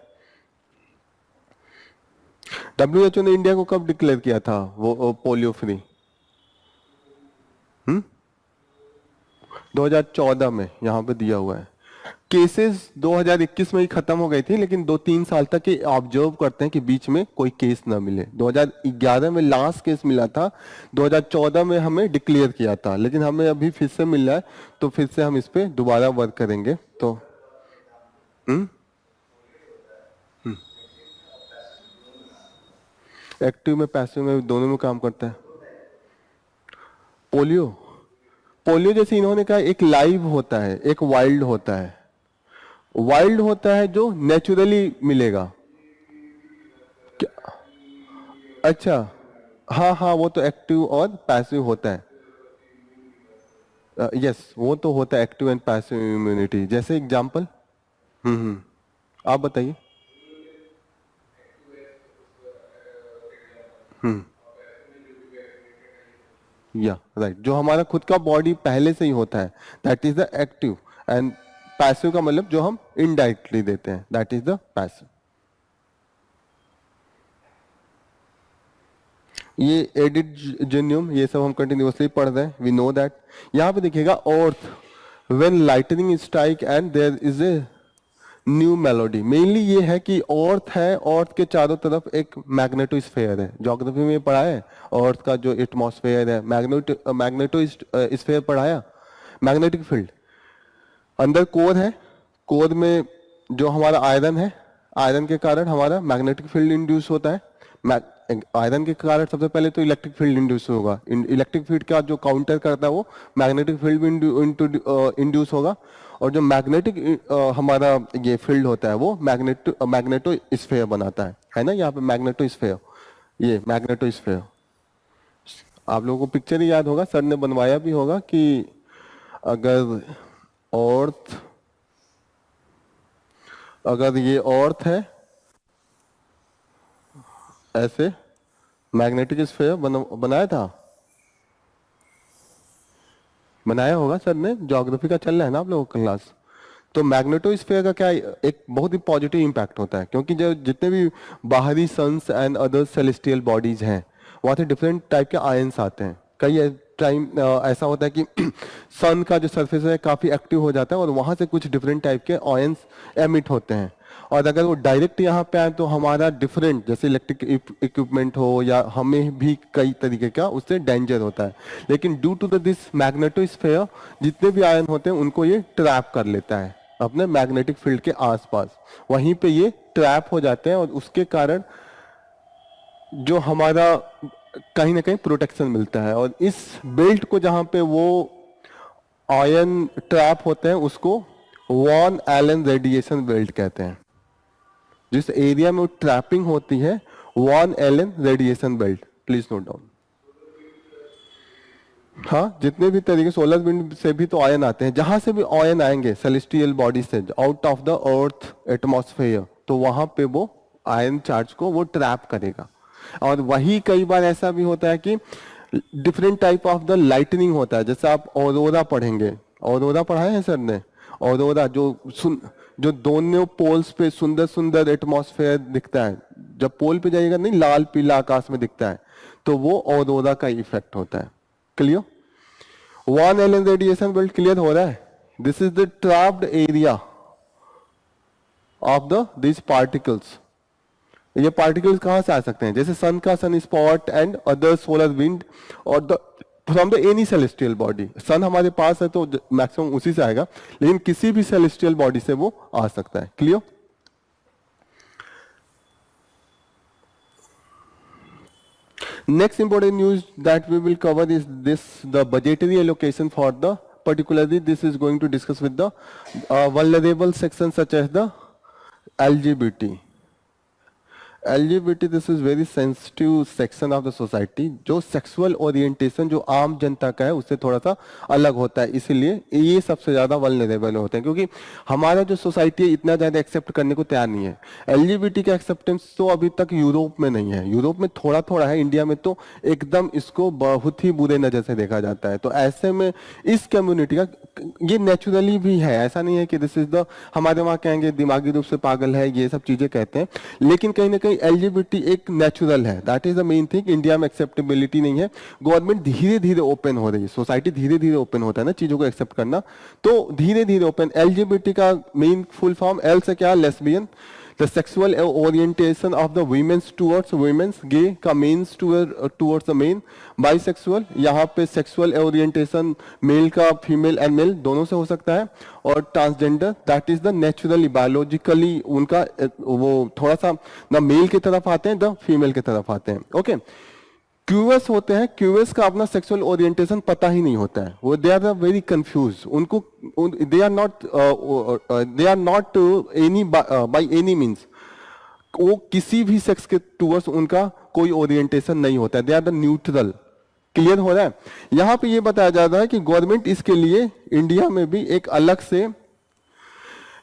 Speaker 1: WHO ने इंडिया को कब डिक्लेयर किया था वो पोलियो फ्री? 2014 में यहाँ पे दिया हुआ है। केसेस 2021 में ही खत्म हो गई थी, लेकिन 2-3 साल तक ये ऑब्जर्व करते हैं कि बीच में कोई केस ना मिले। 2011 में लास्ट केस मिला था, 2014 में हमें डिक्लेयर किया था, लेकिन हमें अभी फिर से मिल रहा है, तो फिर से हम इस पे दोबारा वर्क करेंगे। तो एक्टिव में पैसिव में दोनों में काम करता है। पोलियो, पोलियो जैसे इन्होंने कहा, एक लाइव होता है, एक वाइल्ड होता है। वाइल्ड होता है जो नेचुरली मिलेगा। क्या? अच्छा, हाँ हाँ, वो तो एक्टिव और पैसिव होता है। यस, वो तो होता है एक्टिव एंड पैसिव इम्यूनिटी। जैसे एग्जांपल, आप बताइए। या राइट, जो हमारा खुद का बॉडी पहले से ही होता है, that is the active. And passive का मतलब जो हम इनडायरेक्टली देते हैं, दैट इज द पैसिव। ये एडिड जेन्यूम, ये सब हम कंटिन्यूअसली पढ़ रहे हैं, वी नो दैट। यहां पे देखिएगा, earth when lightning strike and there is a new melody. Mainly ये है कि अर्थ है, अर्थ के चारों तरफ एक मैग्नेटोस्फेयर है। ज्योग्राफी में पढ़ा है अर्थ का जो एटमॉस्फेयर है, मैग्नेटोस्फेयर पढ़ाया, मैग्नेटिक फील्ड। अंदर कोर है, कोर में जो हमारा आयरन है, आयरन के कारण हमारा मैग्नेटिक फील्ड इंड्यूस होता है। आयरन के कारण सबसे पहले तो इलेक्ट्रिक फील्ड इंड्यूस होगा। इलेक्ट्रिक फील्ड का जो काउंटर करता है वो मैग्नेटिक फील्ड भी इंड्यूस होगा। और जो मैग्नेटिक हमारा ये फील्ड होता है वो मैग्नेटो स्फेयर बनाता है ना। यहाँ पे मैग्नेटो स्फेयर, ये मैग्नेटो स्फेयर, आप लोगों को पिक्चर ही याद होगा, सर ने बनवाया भी होगा कि अगर ये अर्थ है, ऐसे मैग्नेटिक स्फीयर बनाया था, बनाया होगा सर ने, ज्योग्राफी का चल रहा है ना आप लोगों का क्लास। तो मैग्नेटोस्फीयर का क्या एक बहुत ही पॉजिटिव इंपैक्ट होता है, क्योंकि जो जितने भी बाहरी suns and other celestial bodies हैं वहाँ से डिफरेंट टाइप के आयंस आते हैं। कई टाइम ऐसा होता है कि सन का जो सरफेस है काफी एक्टिव हो जाता है और वहां से कुछ डिफरेंट टाइप के आयंस एमिट होते हैं। और अगर वो डायरेक्ट यहाँ पे आए तो हमारा डिफरेंट, जैसे इलेक्ट्रिक इक्विपमेंट हो या हमें भी कई तरीके का उससे डेंजर होता है। लेकिन ड्यू टू दिस मैग्नेटोस्फीयर जितने भी आयन होते हैं उनको ये ट्रैप कर लेता है अपने मैग्नेटिक फील्ड के आसपास, वहीं पे ये ट्रैप हो जाते हैं और उसके कारण जो हमारा कहीं ना कहीं प्रोटेक्शन मिलता है। और इस बेल्ट को जहां पे वो आयन ट्रैप होते हैं उसको वॉन एलन रेडिएशन बेल्ट कहते हैं। जिस एरिया में वो ट्रैपिंग होती है, Van Allen radiation belt, please note down. हाँ, जितने भी तरीके सोलर विंड से भी तो आयन आते हैं, जहां से भी आयन आएंगे सेलेस्टियल बॉडी से out of the earth atmosphere, तो वहां पे वो आयन चार्ज को वो ट्रैप करेगा। और वही कई बार ऐसा भी होता है कि different type of the lightning होता है। जैसे आप ऑरोरा पढ़ेंगे, ऑरोरा पढ़ाए हैं सर ने, ऑरोरा जो दोनों पोल्स पे सुंदर सुंदर एटमॉस्फेयर दिखता है, जब पोल पे जाइएगा नहीं लाल पीला आकाश में दिखता है, तो वो ऑरोरा का इफेक्ट होता है। Clear? Van Allen radiation belt clear हो रहा है? This is the trapped area of the this particles. ये पार्टिकल्स कहां से आ सकते हैं? जैसे सन का sun spot and other solar wind और the from the any celestial body. Sun हमारे पास है तो मैक्सिमम उसी से आएगा, लेकिन किसी भी सेलेस्टियल बॉडी से वो आ सकता है। Clear? Next important news that we will cover is this, the budgetary allocation for the, particularly this is going to discuss with the vulnerable sections such as the LGBT. LGBT, this is very sensitive section of the society, जो sexual orientation जो आम जनता का है उससे थोड़ा सा अलग होता है, इसीलिए ये सबसे ज्यादा वल्नरेबल होते हैं, क्योंकि हमारा जो सोसाइटी है इतना ज्यादा एक्सेप्ट करने को तैयार नहीं है। एलजीबीटी का एक्सेप्टेंस तो अभी तक यूरोप में नहीं है, यूरोप में थोड़ा थोड़ा है, इंडिया में तो एकदम इसको बहुत ही बुरे नजर से देखा जाता है। तो ऐसे में इस कम्युनिटी का ये नेचुरली भी है, ऐसा नहीं है कि दिस इज द, हमारे वहां कहेंगे दिमागी रूप से पागल है, ये सब चीजें कहते हैं, लेकिन कहीं ना कहीं एलजीबीटी एक नेचुरल है, that is the main thing. India में एक्सेप्टेबिलिटी नहीं है, गवर्नमेंट धीरे धीरे ओपन हो रही है, सोसाइटी धीरे धीरे ओपन होता है ना चीजों को एक्सेप्ट करना, तो धीरे धीरे ओपन। एलजीबीटी का मेन फुल फॉर्म एल से क्या, lesbian, the sexual orientation of the women's towards women's, gay का means towards the men, bisexual यहाँ पे sexual orientation मेल का फीमेल एंड मेल दोनों से हो सकता है, और transgender that is the naturally biologically उनका वो थोड़ा सा न मेल की तरफ आते हैं द फीमेल की तरफ आते हैं। ओके, क्यूएस होते हैं, क्यूएस का अपना सेक्सुअल ओरिएंटेशन पता ही नहीं होता है, वो दे आर वेरी कंफ्यूज, उनको they are not any by any means, वो किसी भी सेक्स के टूवर्ड्स उनका कोई ओरिएंटेशन नहीं होता है, they are the neutral. Clear हो रहा है? यहां पे ये बताया जा रहा है कि गवर्नमेंट इसके लिए इंडिया में भी एक अलग से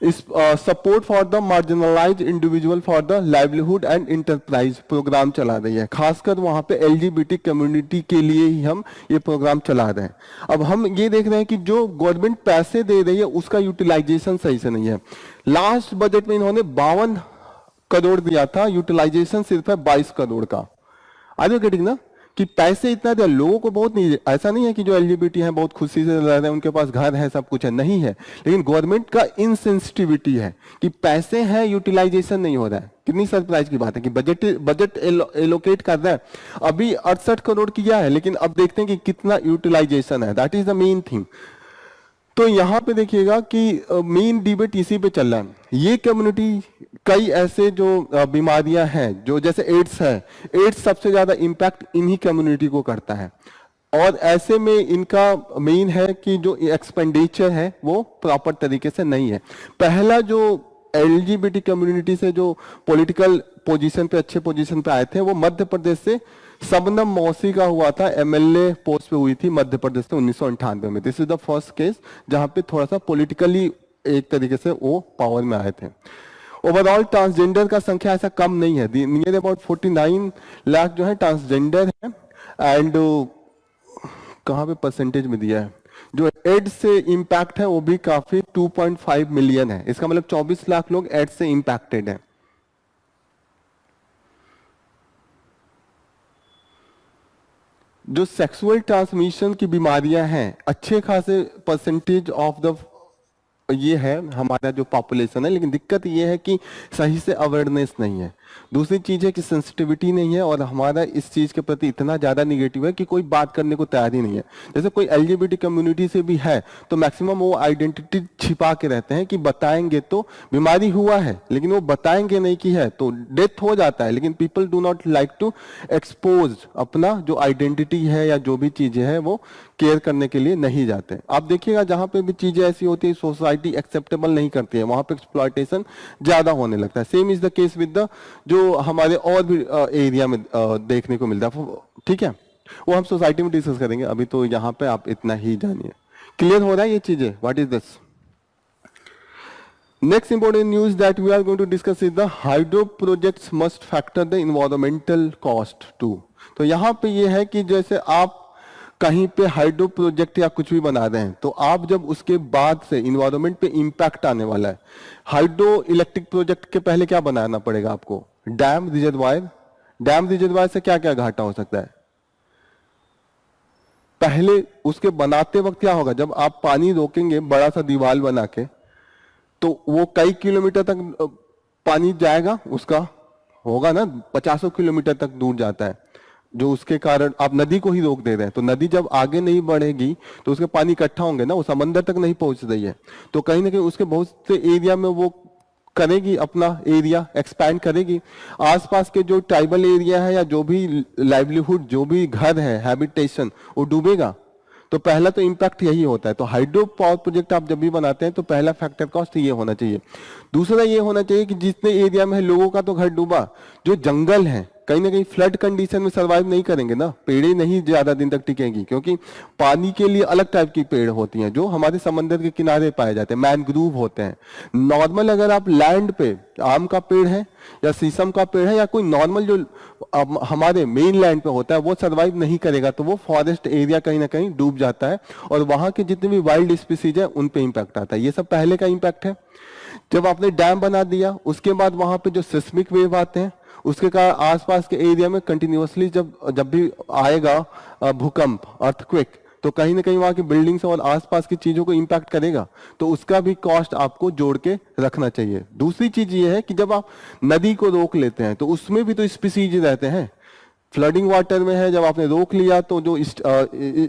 Speaker 1: support for the marginalised individual for the livelihood and enterprise programme चला रही है, खासकर वहां पे एलजीबीटी कम्युनिटी के लिए ही हम ये प्रोग्राम चला रहे हैं। अब हम ये देख रहे हैं कि जो गवर्नमेंट पैसे दे रही है उसका यूटिलाइजेशन सही से नहीं है। लास्ट बजट में इन्होंने 52 करोड़ दिया था, यूटिलाइजेशन सिर्फ है 22 करोड़ का। आर यू गेटिंग ना, कि पैसे इतना दिया, लोगों को बहुत नहीं, ऐसा नहीं है कि जो एलजीबीटी हैं बहुत खुशी से रह रहे हैं, उनके पास घर है सब कुछ है, नहीं है, लेकिन गवर्नमेंट का इनसेंसिटिविटी है कि पैसे हैं यूटिलाइजेशन नहीं हो रहा है। कितनी सरप्राइज की बात है कि बजट एलोकेट कर रहा है, अभी 68 करोड़ किया है, लेकिन अब देखते हैं कि कितना यूटिलाइजेशन है, that is the main thing. तो यहां पे देखिएगा कि मेन डिबेट इसी पे चल रहा है। ये कम्युनिटी कई ऐसे जो बीमारियां हैं, जो जैसे एड्स है, एड्स सबसे ज्यादा इंपैक्ट इन्हीं कम्युनिटी को करता है, और ऐसे में इनका मेन है कि जो एक्सपेंडिचर है वो प्रॉपर तरीके से नहीं है। पहला जो एलजीबीटी कम्युनिटी से जो पॉलिटिकल पोजीशन पे, अच्छे पोजीशन पे आए थे, वो मध्य प्रदेश से सबनम मौसी का हुआ था, एमएलए पोस्ट पे हुई थी मध्य प्रदेश से 1998 में। This is the first case जहां पे थोड़ा सा पॉलिटिकली एक तरीके से वो पावर में आए थे। ओवरऑल ट्रांसजेंडर का संख्या ऐसा कम नहीं है, नियर अबाउट 49 लाख जो है ट्रांसजेंडर है, एंड कहां पे परसेंटेज में दिया है, जो एड्स से इंपैक्ट है वो भी काफी 2.5 मिलियन है, इसका मतलब 24 लाख लोग एड्स से इंपैक्टेड हैं। जो सेक्सुअल ट्रांसमिशन की बीमारियां हैं, अच्छे खासे परसेंटेज ऑफ द ये है हमारा जो पॉपुलेशन है, लेकिन दिक्कत ये है कि सही से अवेयरनेस नहीं है। दूसरी चीज है कि सेंसिटिविटी नहीं है, और हमारा इस चीज के प्रति इतना ज्यादा निगेटिव है कि कोई बात करने को तैयार ही नहीं है। जैसे कोई एलजीबीटी कम्युनिटी से भी है तो मैक्सिमम वो आइडेंटिटी छिपा के रहते हैं कि बताएंगे तो बीमारी हुआ है, लेकिन वो बताएंगे नहीं कि है तो डेथ हो जाता है, लेकिन people do not like to expose अपना जो आइडेंटिटी है या जो भी चीजें हैं वो केयर करने के लिए नहीं जाते। आप देखिएगा जहां पे भी चीजें ऐसी होती है सोसाइटी एक्सेप्टेबल नहीं करती है, वहां पे एक्सप्लॉयटेशन ज्यादा होने लगता है। Same is the case with the जो हमारे और भी एरिया में देखने को मिलता है, ठीक है, वो हम सोसाइटी में डिस्कस करेंगे, अभी तो यहाँ पे आप इतना ही जानिए। क्लियर हो रहा है ये चीजें? What is this? Next important news that we are going to discuss is the hydro projects must factor the environmental cost too. तो यहाँ पे ये है कि जैसे आप कहीं पे हाइड्रो प्रोजेक्ट या कुछ भी बना रहे हैं, तो आप जब उसके बाद से इन्वायरमेंट पे इंपैक्ट आने वाला है, हाइड्रो इलेक्ट्रिक प्रोजेक्ट के पहले क्या बनाना पड़ेगा आपको? Dam reservoir. डैम रिजर्वायर से क्या क्या घाटा हो सकता है? पहले उसके बनाते वक्त क्या होगा, जब आप पानी रोकेंगे बड़ा सा दीवार बना के, तो वो कई किलोमीटर तक पानी जाएगा, उसका होगा ना 50 किलोमीटर तक दूर जाता है, जो उसके कारण आप नदी को ही रोक दे रहे हैं। तो नदी जब आगे नहीं बढ़ेगी तो उसके पानी इकट्ठा होंगे ना, वो समंदर तक नहीं पहुंच रही है, तो कहीं ना कहीं उसके बहुत से एरिया में वो करेगी, अपना एरिया एक्सपैंड करेगी। आसपास के जो ट्राइबल एरिया है या जो भी लाइवलीहुड, जो भी घर है, हैबिटेशन, वो डूबेगा। तो पहला तो इम्पैक्ट यही होता है। तो हाइड्रो पावर प्रोजेक्ट आप जब भी बनाते हैं तो पहला फैक्टर कॉस्ट ये होना चाहिए। दूसरा ये होना चाहिए कि जितने एरिया में है लोगों का तो घर डूबा, जो जंगल है कहीं ना कहीं फ्लड कंडीशन में सर्वाइव नहीं करेंगे ना, पेड़ें नहीं ज्यादा दिन तक टिकेंगी, क्योंकि पानी के लिए अलग टाइप की पेड़ होती हैं जो हमारे समंदर के किनारे पाए जाते हैं, मैनग्रूव होते हैं। नॉर्मल अगर आप लैंड पे आम का पेड़ है या शीशम का पेड़ है या कोई नॉर्मल जो हमारे मेन लैंड पे होता है वो सर्वाइव नहीं करेगा, तो वो फॉरेस्ट एरिया कहीं ना कहीं डूब जाता है और वहां के जितने भी वाइल्ड स्पीसीज है उन पे इम्पैक्ट आता है। ये सब पहले का इम्पैक्ट है। जब आपने डैम बना दिया उसके बाद वहां पे जो सिस्मिक वेव आते हैं उसके कारण आसपास के एरिया में कंटिन्यूअसली जब भी आएगा भूकंप, अर्थक्वेक, तो कहीं ना कहीं वहां की बिल्डिंग्स और आसपास की चीजों को इंपैक्ट करेगा। तो उसका भी कॉस्ट आपको जोड़ के रखना चाहिए। दूसरी चीज ये है कि जब आप नदी को रोक लेते हैं तो उसमें भी तो स्पीसीज रहते हैं। फ्लडिंग वाटर में है, जब आपने रोक लिया तो जो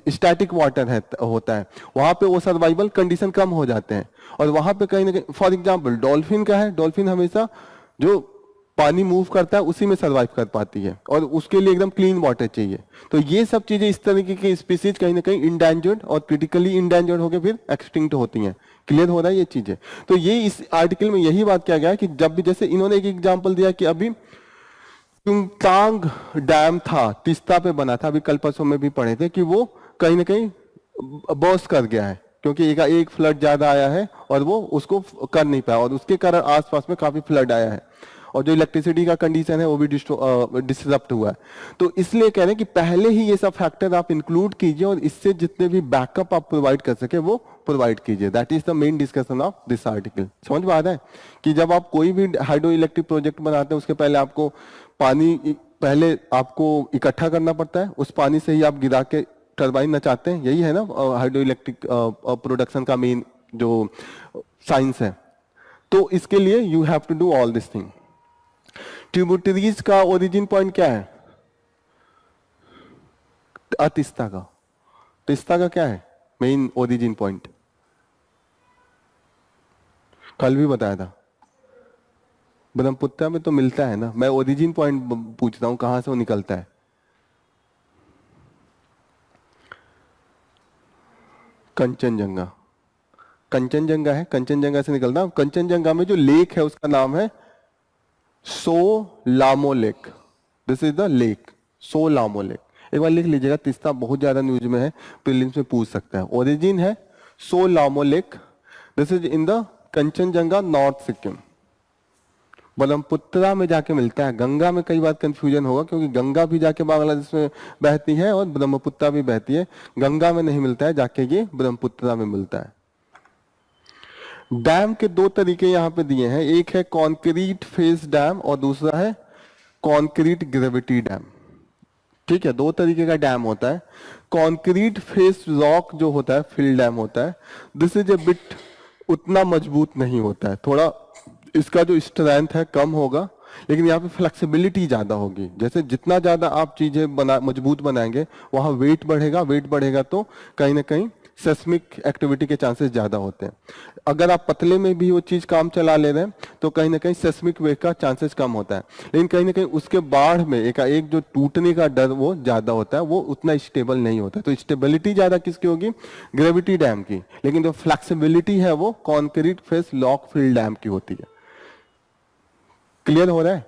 Speaker 1: स्टैटिक वाटर है होता है वहां पे वो सर्वाइवल कंडीशन कम हो जाते हैं और वहां पे कहीं ना कहीं, फॉर एग्जांपल डॉल्फिन का है, डॉल्फिन हमेशा जो पानी मूव करता है उसी में सर्वाइव कर पाती है और उसके लिए एकदम क्लीन वाटर चाहिए। तो ये सब चीजें, इस तरीके की स्पीसीज कहीं ना कहीं इंडेंजर्ड और क्रिटिकली इंडेंजर्ड होकर फिर एक्सटिंक्ट होती हैं। क्लियर हो रहा है ये चीजें? तो ये इस आर्टिकल में यही बात किया गया है कि जब भी, जैसे इन्होंने एक एग्जाम्पल दिया कि अभी चुंगतांग डैम था, तीस्ता पे बना था, अभी कल परसों में भी पढ़े थे कि वो कहीं ना कहीं बर्स्ट कर गया है क्योंकि एक फ्लड ज्यादा आया है और वो उसको कर नहीं पाया और उसके कारण आसपास में काफी फ्लड आया है और जो इलेक्ट्रिसिटी का कंडीशन है वो भी डिस्टर्ब हुआ है। तो इसलिए कह रहे हैं कि पहले ही ये सब फैक्टर आप इंक्लूड कीजिए और इससे जितने भी बैकअप आप प्रोवाइड कर सके वो प्रोवाइड कीजिए। That is the main discussion of this article. समझ में आ रहा है कि जब आप कोई भी हाइड्रो इलेक्ट्रिक प्रोजेक्ट बनाते हैं उसके पहले आपको पानी पहले आपको इकट्ठा करना पड़ता है, उस पानी से ही आप गिरा के टरबाइन नचाते हैं। यही है ना हाइड्रो इलेक्ट्रिक प्रोडक्शन का मेन जो साइंस है। तो इसके लिए you have to do all this thing. Tributaries का ओरिजिन पॉइंट क्या है? तीस्ता का। तीस्ता का क्या है मेन ओरिजिन पॉइंट? कल भी बताया था, ब्रह्मपुत्र में तो मिलता है ना। मैं ओरिजिन पॉइंट पूछ रहा हूं कहां से वो निकलता है। कंचनजंगा। कंचनजंगा है, कंचनजंगा से निकलता है। कंचनजंगा में जो लेक है उसका नाम है सोलामो lake. This is the lake सोलामो लेक। एक बार लिख लीजिएगा, तीस्ता बहुत ज्यादा न्यूज में है, प्रीलिम्स में पूछ सकता है। ओरिजिन है सोलामो lake. This is in the Kanchenjunga, north Sikkim. Brahmaputra में जाके मिलता है। गंगा में कई बार कंफ्यूजन होगा क्योंकि गंगा भी जाके बांग्लादेश में बहती है और ब्रह्मपुत्रा भी बहती है। गंगा में नहीं मिलता है, जाके ये ब्रह्मपुत्रा में मिलता है। डैम के दो तरीके यहां पे दिए हैं, एक है कॉन्क्रीट फेस डैम और दूसरा है कॉन्क्रीट ग्रेविटी डैम। ठीक है, दो तरीके का डैम होता है। कॉन्क्रीट फेस रॉक जो होता है, फिल डैम होता है, दिस इज ए बिट उतना मजबूत नहीं होता है, थोड़ा इसका जो स्ट्रेंथ है कम होगा, लेकिन यहाँ पे फ्लेक्सिबिलिटी ज्यादा होगी। जैसे जितना ज्यादा आप चीजें मजबूत बनाएंगे वहां वेट बढ़ेगा, वेट बढ़ेगा तो कहीं ना कहीं सेस्मिक एक्टिविटी के चांसेस ज्यादा होते हैं। अगर आप पतले में भी वो चीज काम चला ले रहे हैं तो कहीं ना कहीं सेस्मिक वेव का चांसेस कम होता है, लेकिन कहीं ना कहीं उसके बाढ़ में एक जो टूटने का डर वो ज्यादा होता है, वो उतना स्टेबल नहीं होता। तो स्टेबिलिटी ज्यादा किसकी होगी? ग्रेविटी डैम की, लेकिन जो फ्लेक्सिबिलिटी है वो concrete face rock fill dam की होती है। क्लियर हो रहा है?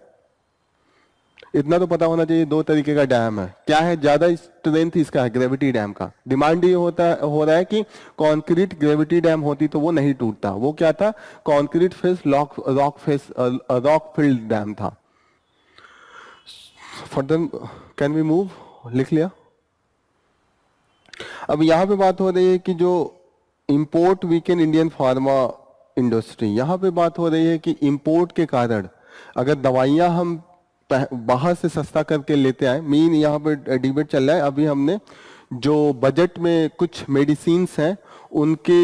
Speaker 1: इतना तो पता होना चाहिए। दो तरीके का डैम है, क्या है ज्यादा स्ट्रेंथ इसका है ग्रेविटी डैम का। डिमांड ये हो रहा है कि कंक्रीट ग्रेविटी डैम होती तो वो नहीं टूटता। वो क्या था? Concrete face rock filled dam था। Further can we move? लिख लिया। अब यहां पे बात हो रही है कि जो import weekend Indian pharma industry, यहां पे बात हो रही है कि इंपोर्ट के कारण अगर दवाइयां हम बाहर से सस्ता करके लेते आए, मेन यहाँ पे डिबेट चल रहा है। अभी हमने जो बजट में कुछ मेडिसिन्स हैं उनके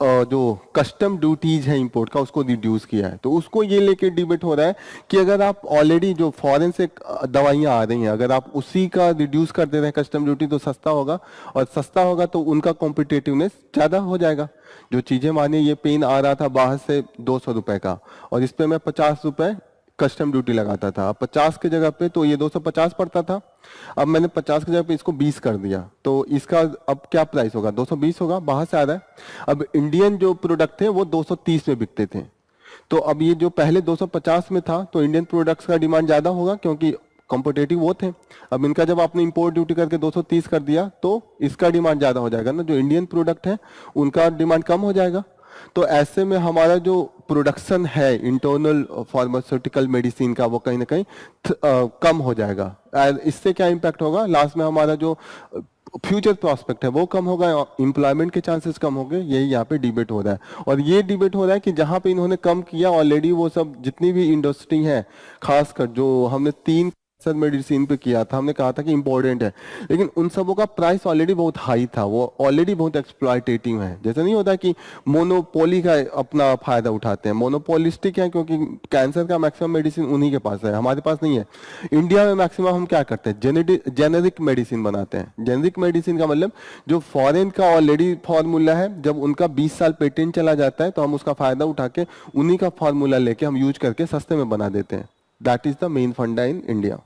Speaker 1: जो कस्टम ड्यूटीज है इंपोर्ट का उसको रिड्यूस किया है। तो उसको ये लेके डिबेट हो रहा है कि अगर आप ऑलरेडी जो फॉरेन से दवाइयाँ आ रही हैं अगर आप उसी का रिड्यूस कर दे रहे हैं कस्टम ड्यूटी तो सस्ता होगा, और सस्ता होगा तो उनका कॉम्पिटेटिवनेस ज़्यादा हो जाएगा। जो चीज़ें मानिए ये पेन आ रहा था बाहर से 200 रुपए का और इस पे मैं 50 रुपए कस्टम ड्यूटी लगाता था, अब 50 की जगह पे तो ये 250 पड़ता था, अब मैंने 50 की जगह पे इसको 20 कर दिया तो इसका अब क्या प्राइस होगा, 220 होगा, बाहर से आ रहा है। अब इंडियन जो प्रोडक्ट थे वो 230 में बिकते थे, तो अब ये जो पहले 250 में था तो इंडियन प्रोडक्ट्स का डिमांड ज्यादा होगा क्योंकि कॉम्पिटेटिव वो थे। अब इनका जब आपने इंपोर्ट ड्यूटी करके 230 कर दिया तो इसका डिमांड ज्यादा हो जाएगा ना, जो इंडियन प्रोडक्ट है उनका डिमांड कम हो जाएगा। तो ऐसे में हमारा जो प्रोडक्शन है इंटरनल फार्मास्यूटिकल मेडिसिन का वो कहीं ना कहीं कम हो जाएगा। इससे क्या इम्पैक्ट होगा, लास्ट में हमारा जो फ्यूचर प्रोस्पेक्ट है वो कम होगा, एम्प्लॉयमेंट के चांसेस कम होंगे, यही यहाँ पे डिबेट हो रहा है। और ये डिबेट हो रहा है कि जहाँ पे इन्होंने कम किया ऑलरेडी वो सब जितनी भी इंडस्ट्री है, खासकर जो हमने 3 सर मेडिसिन पे किया था, हमने कहा था कि इंपॉर्टेंट है, लेकिन उन सबों का प्राइस ऑलरेडी बहुत हाई था, वो ऑलरेडी बहुत एक्सप्लॉयटेटिव है। जैसे नहीं होता कि मोनोपोली का अपना फायदा उठाते हैं, मोनोपोलिस्टिक है क्योंकि कैंसर का मैक्सिमम मेडिसिन उन्हीं के पास है, हमारे पास नहीं है। इंडिया में मैक्सिमम हम क्या करते हैं, जेनेरिक मेडिसिन बनाते हैं। जेनेरिक मेडिसिन का मतलब जो फॉरेन का ऑलरेडी फॉर्मूला है, जब उनका 20 साल पेटेंट चला जाता है तो हम उसका फायदा उठा के उन्हीं का फॉर्मूला लेके हम यूज करके सस्ते में बना देते हैं। दैट इज द मेन फंडा इन इंडिया।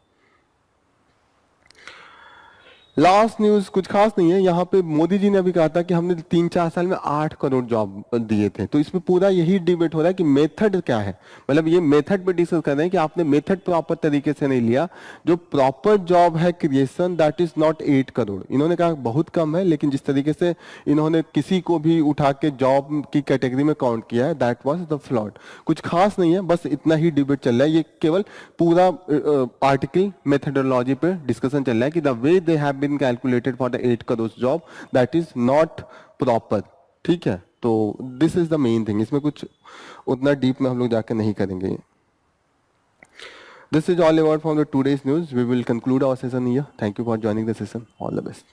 Speaker 1: लास्ट न्यूज कुछ खास नहीं है, यहाँ पे मोदी जी ने अभी कहा था कि हमने 3-4 साल में 8 करोड़ जॉब दिए थे, तो इसमें पूरा यही डिबेट हो रहा है कि मेथड क्या है। मतलब ये मेथड पे डिस्कस कर रहे हैं कि आपने मेथड प्रॉपर तरीके से नहीं लिया। जो प्रॉपर जॉब है creation that is not 8 crore, इन्होंने कहा बहुत कम है, लेकिन जिस तरीके से इन्होंने किसी को भी उठा के जॉब की कैटेगरी में काउंट किया है दैट वॉज द फ्लॉड। कुछ खास नहीं है, बस इतना ही डिबेट चल रहा है। ये केवल पूरा आर्टिकल मेथडोलॉजी पे डिस्कशन चल रहा है कि the way they have been calculated for the 8 crore job that is not proper. ठीक है, तो this is the main thing, इसमें कुछ उतना डीप में हम लोग जाके नहीं करेंगे। This is all about from the today's news. We will conclude our session here. Thank you for joining the session. All the best.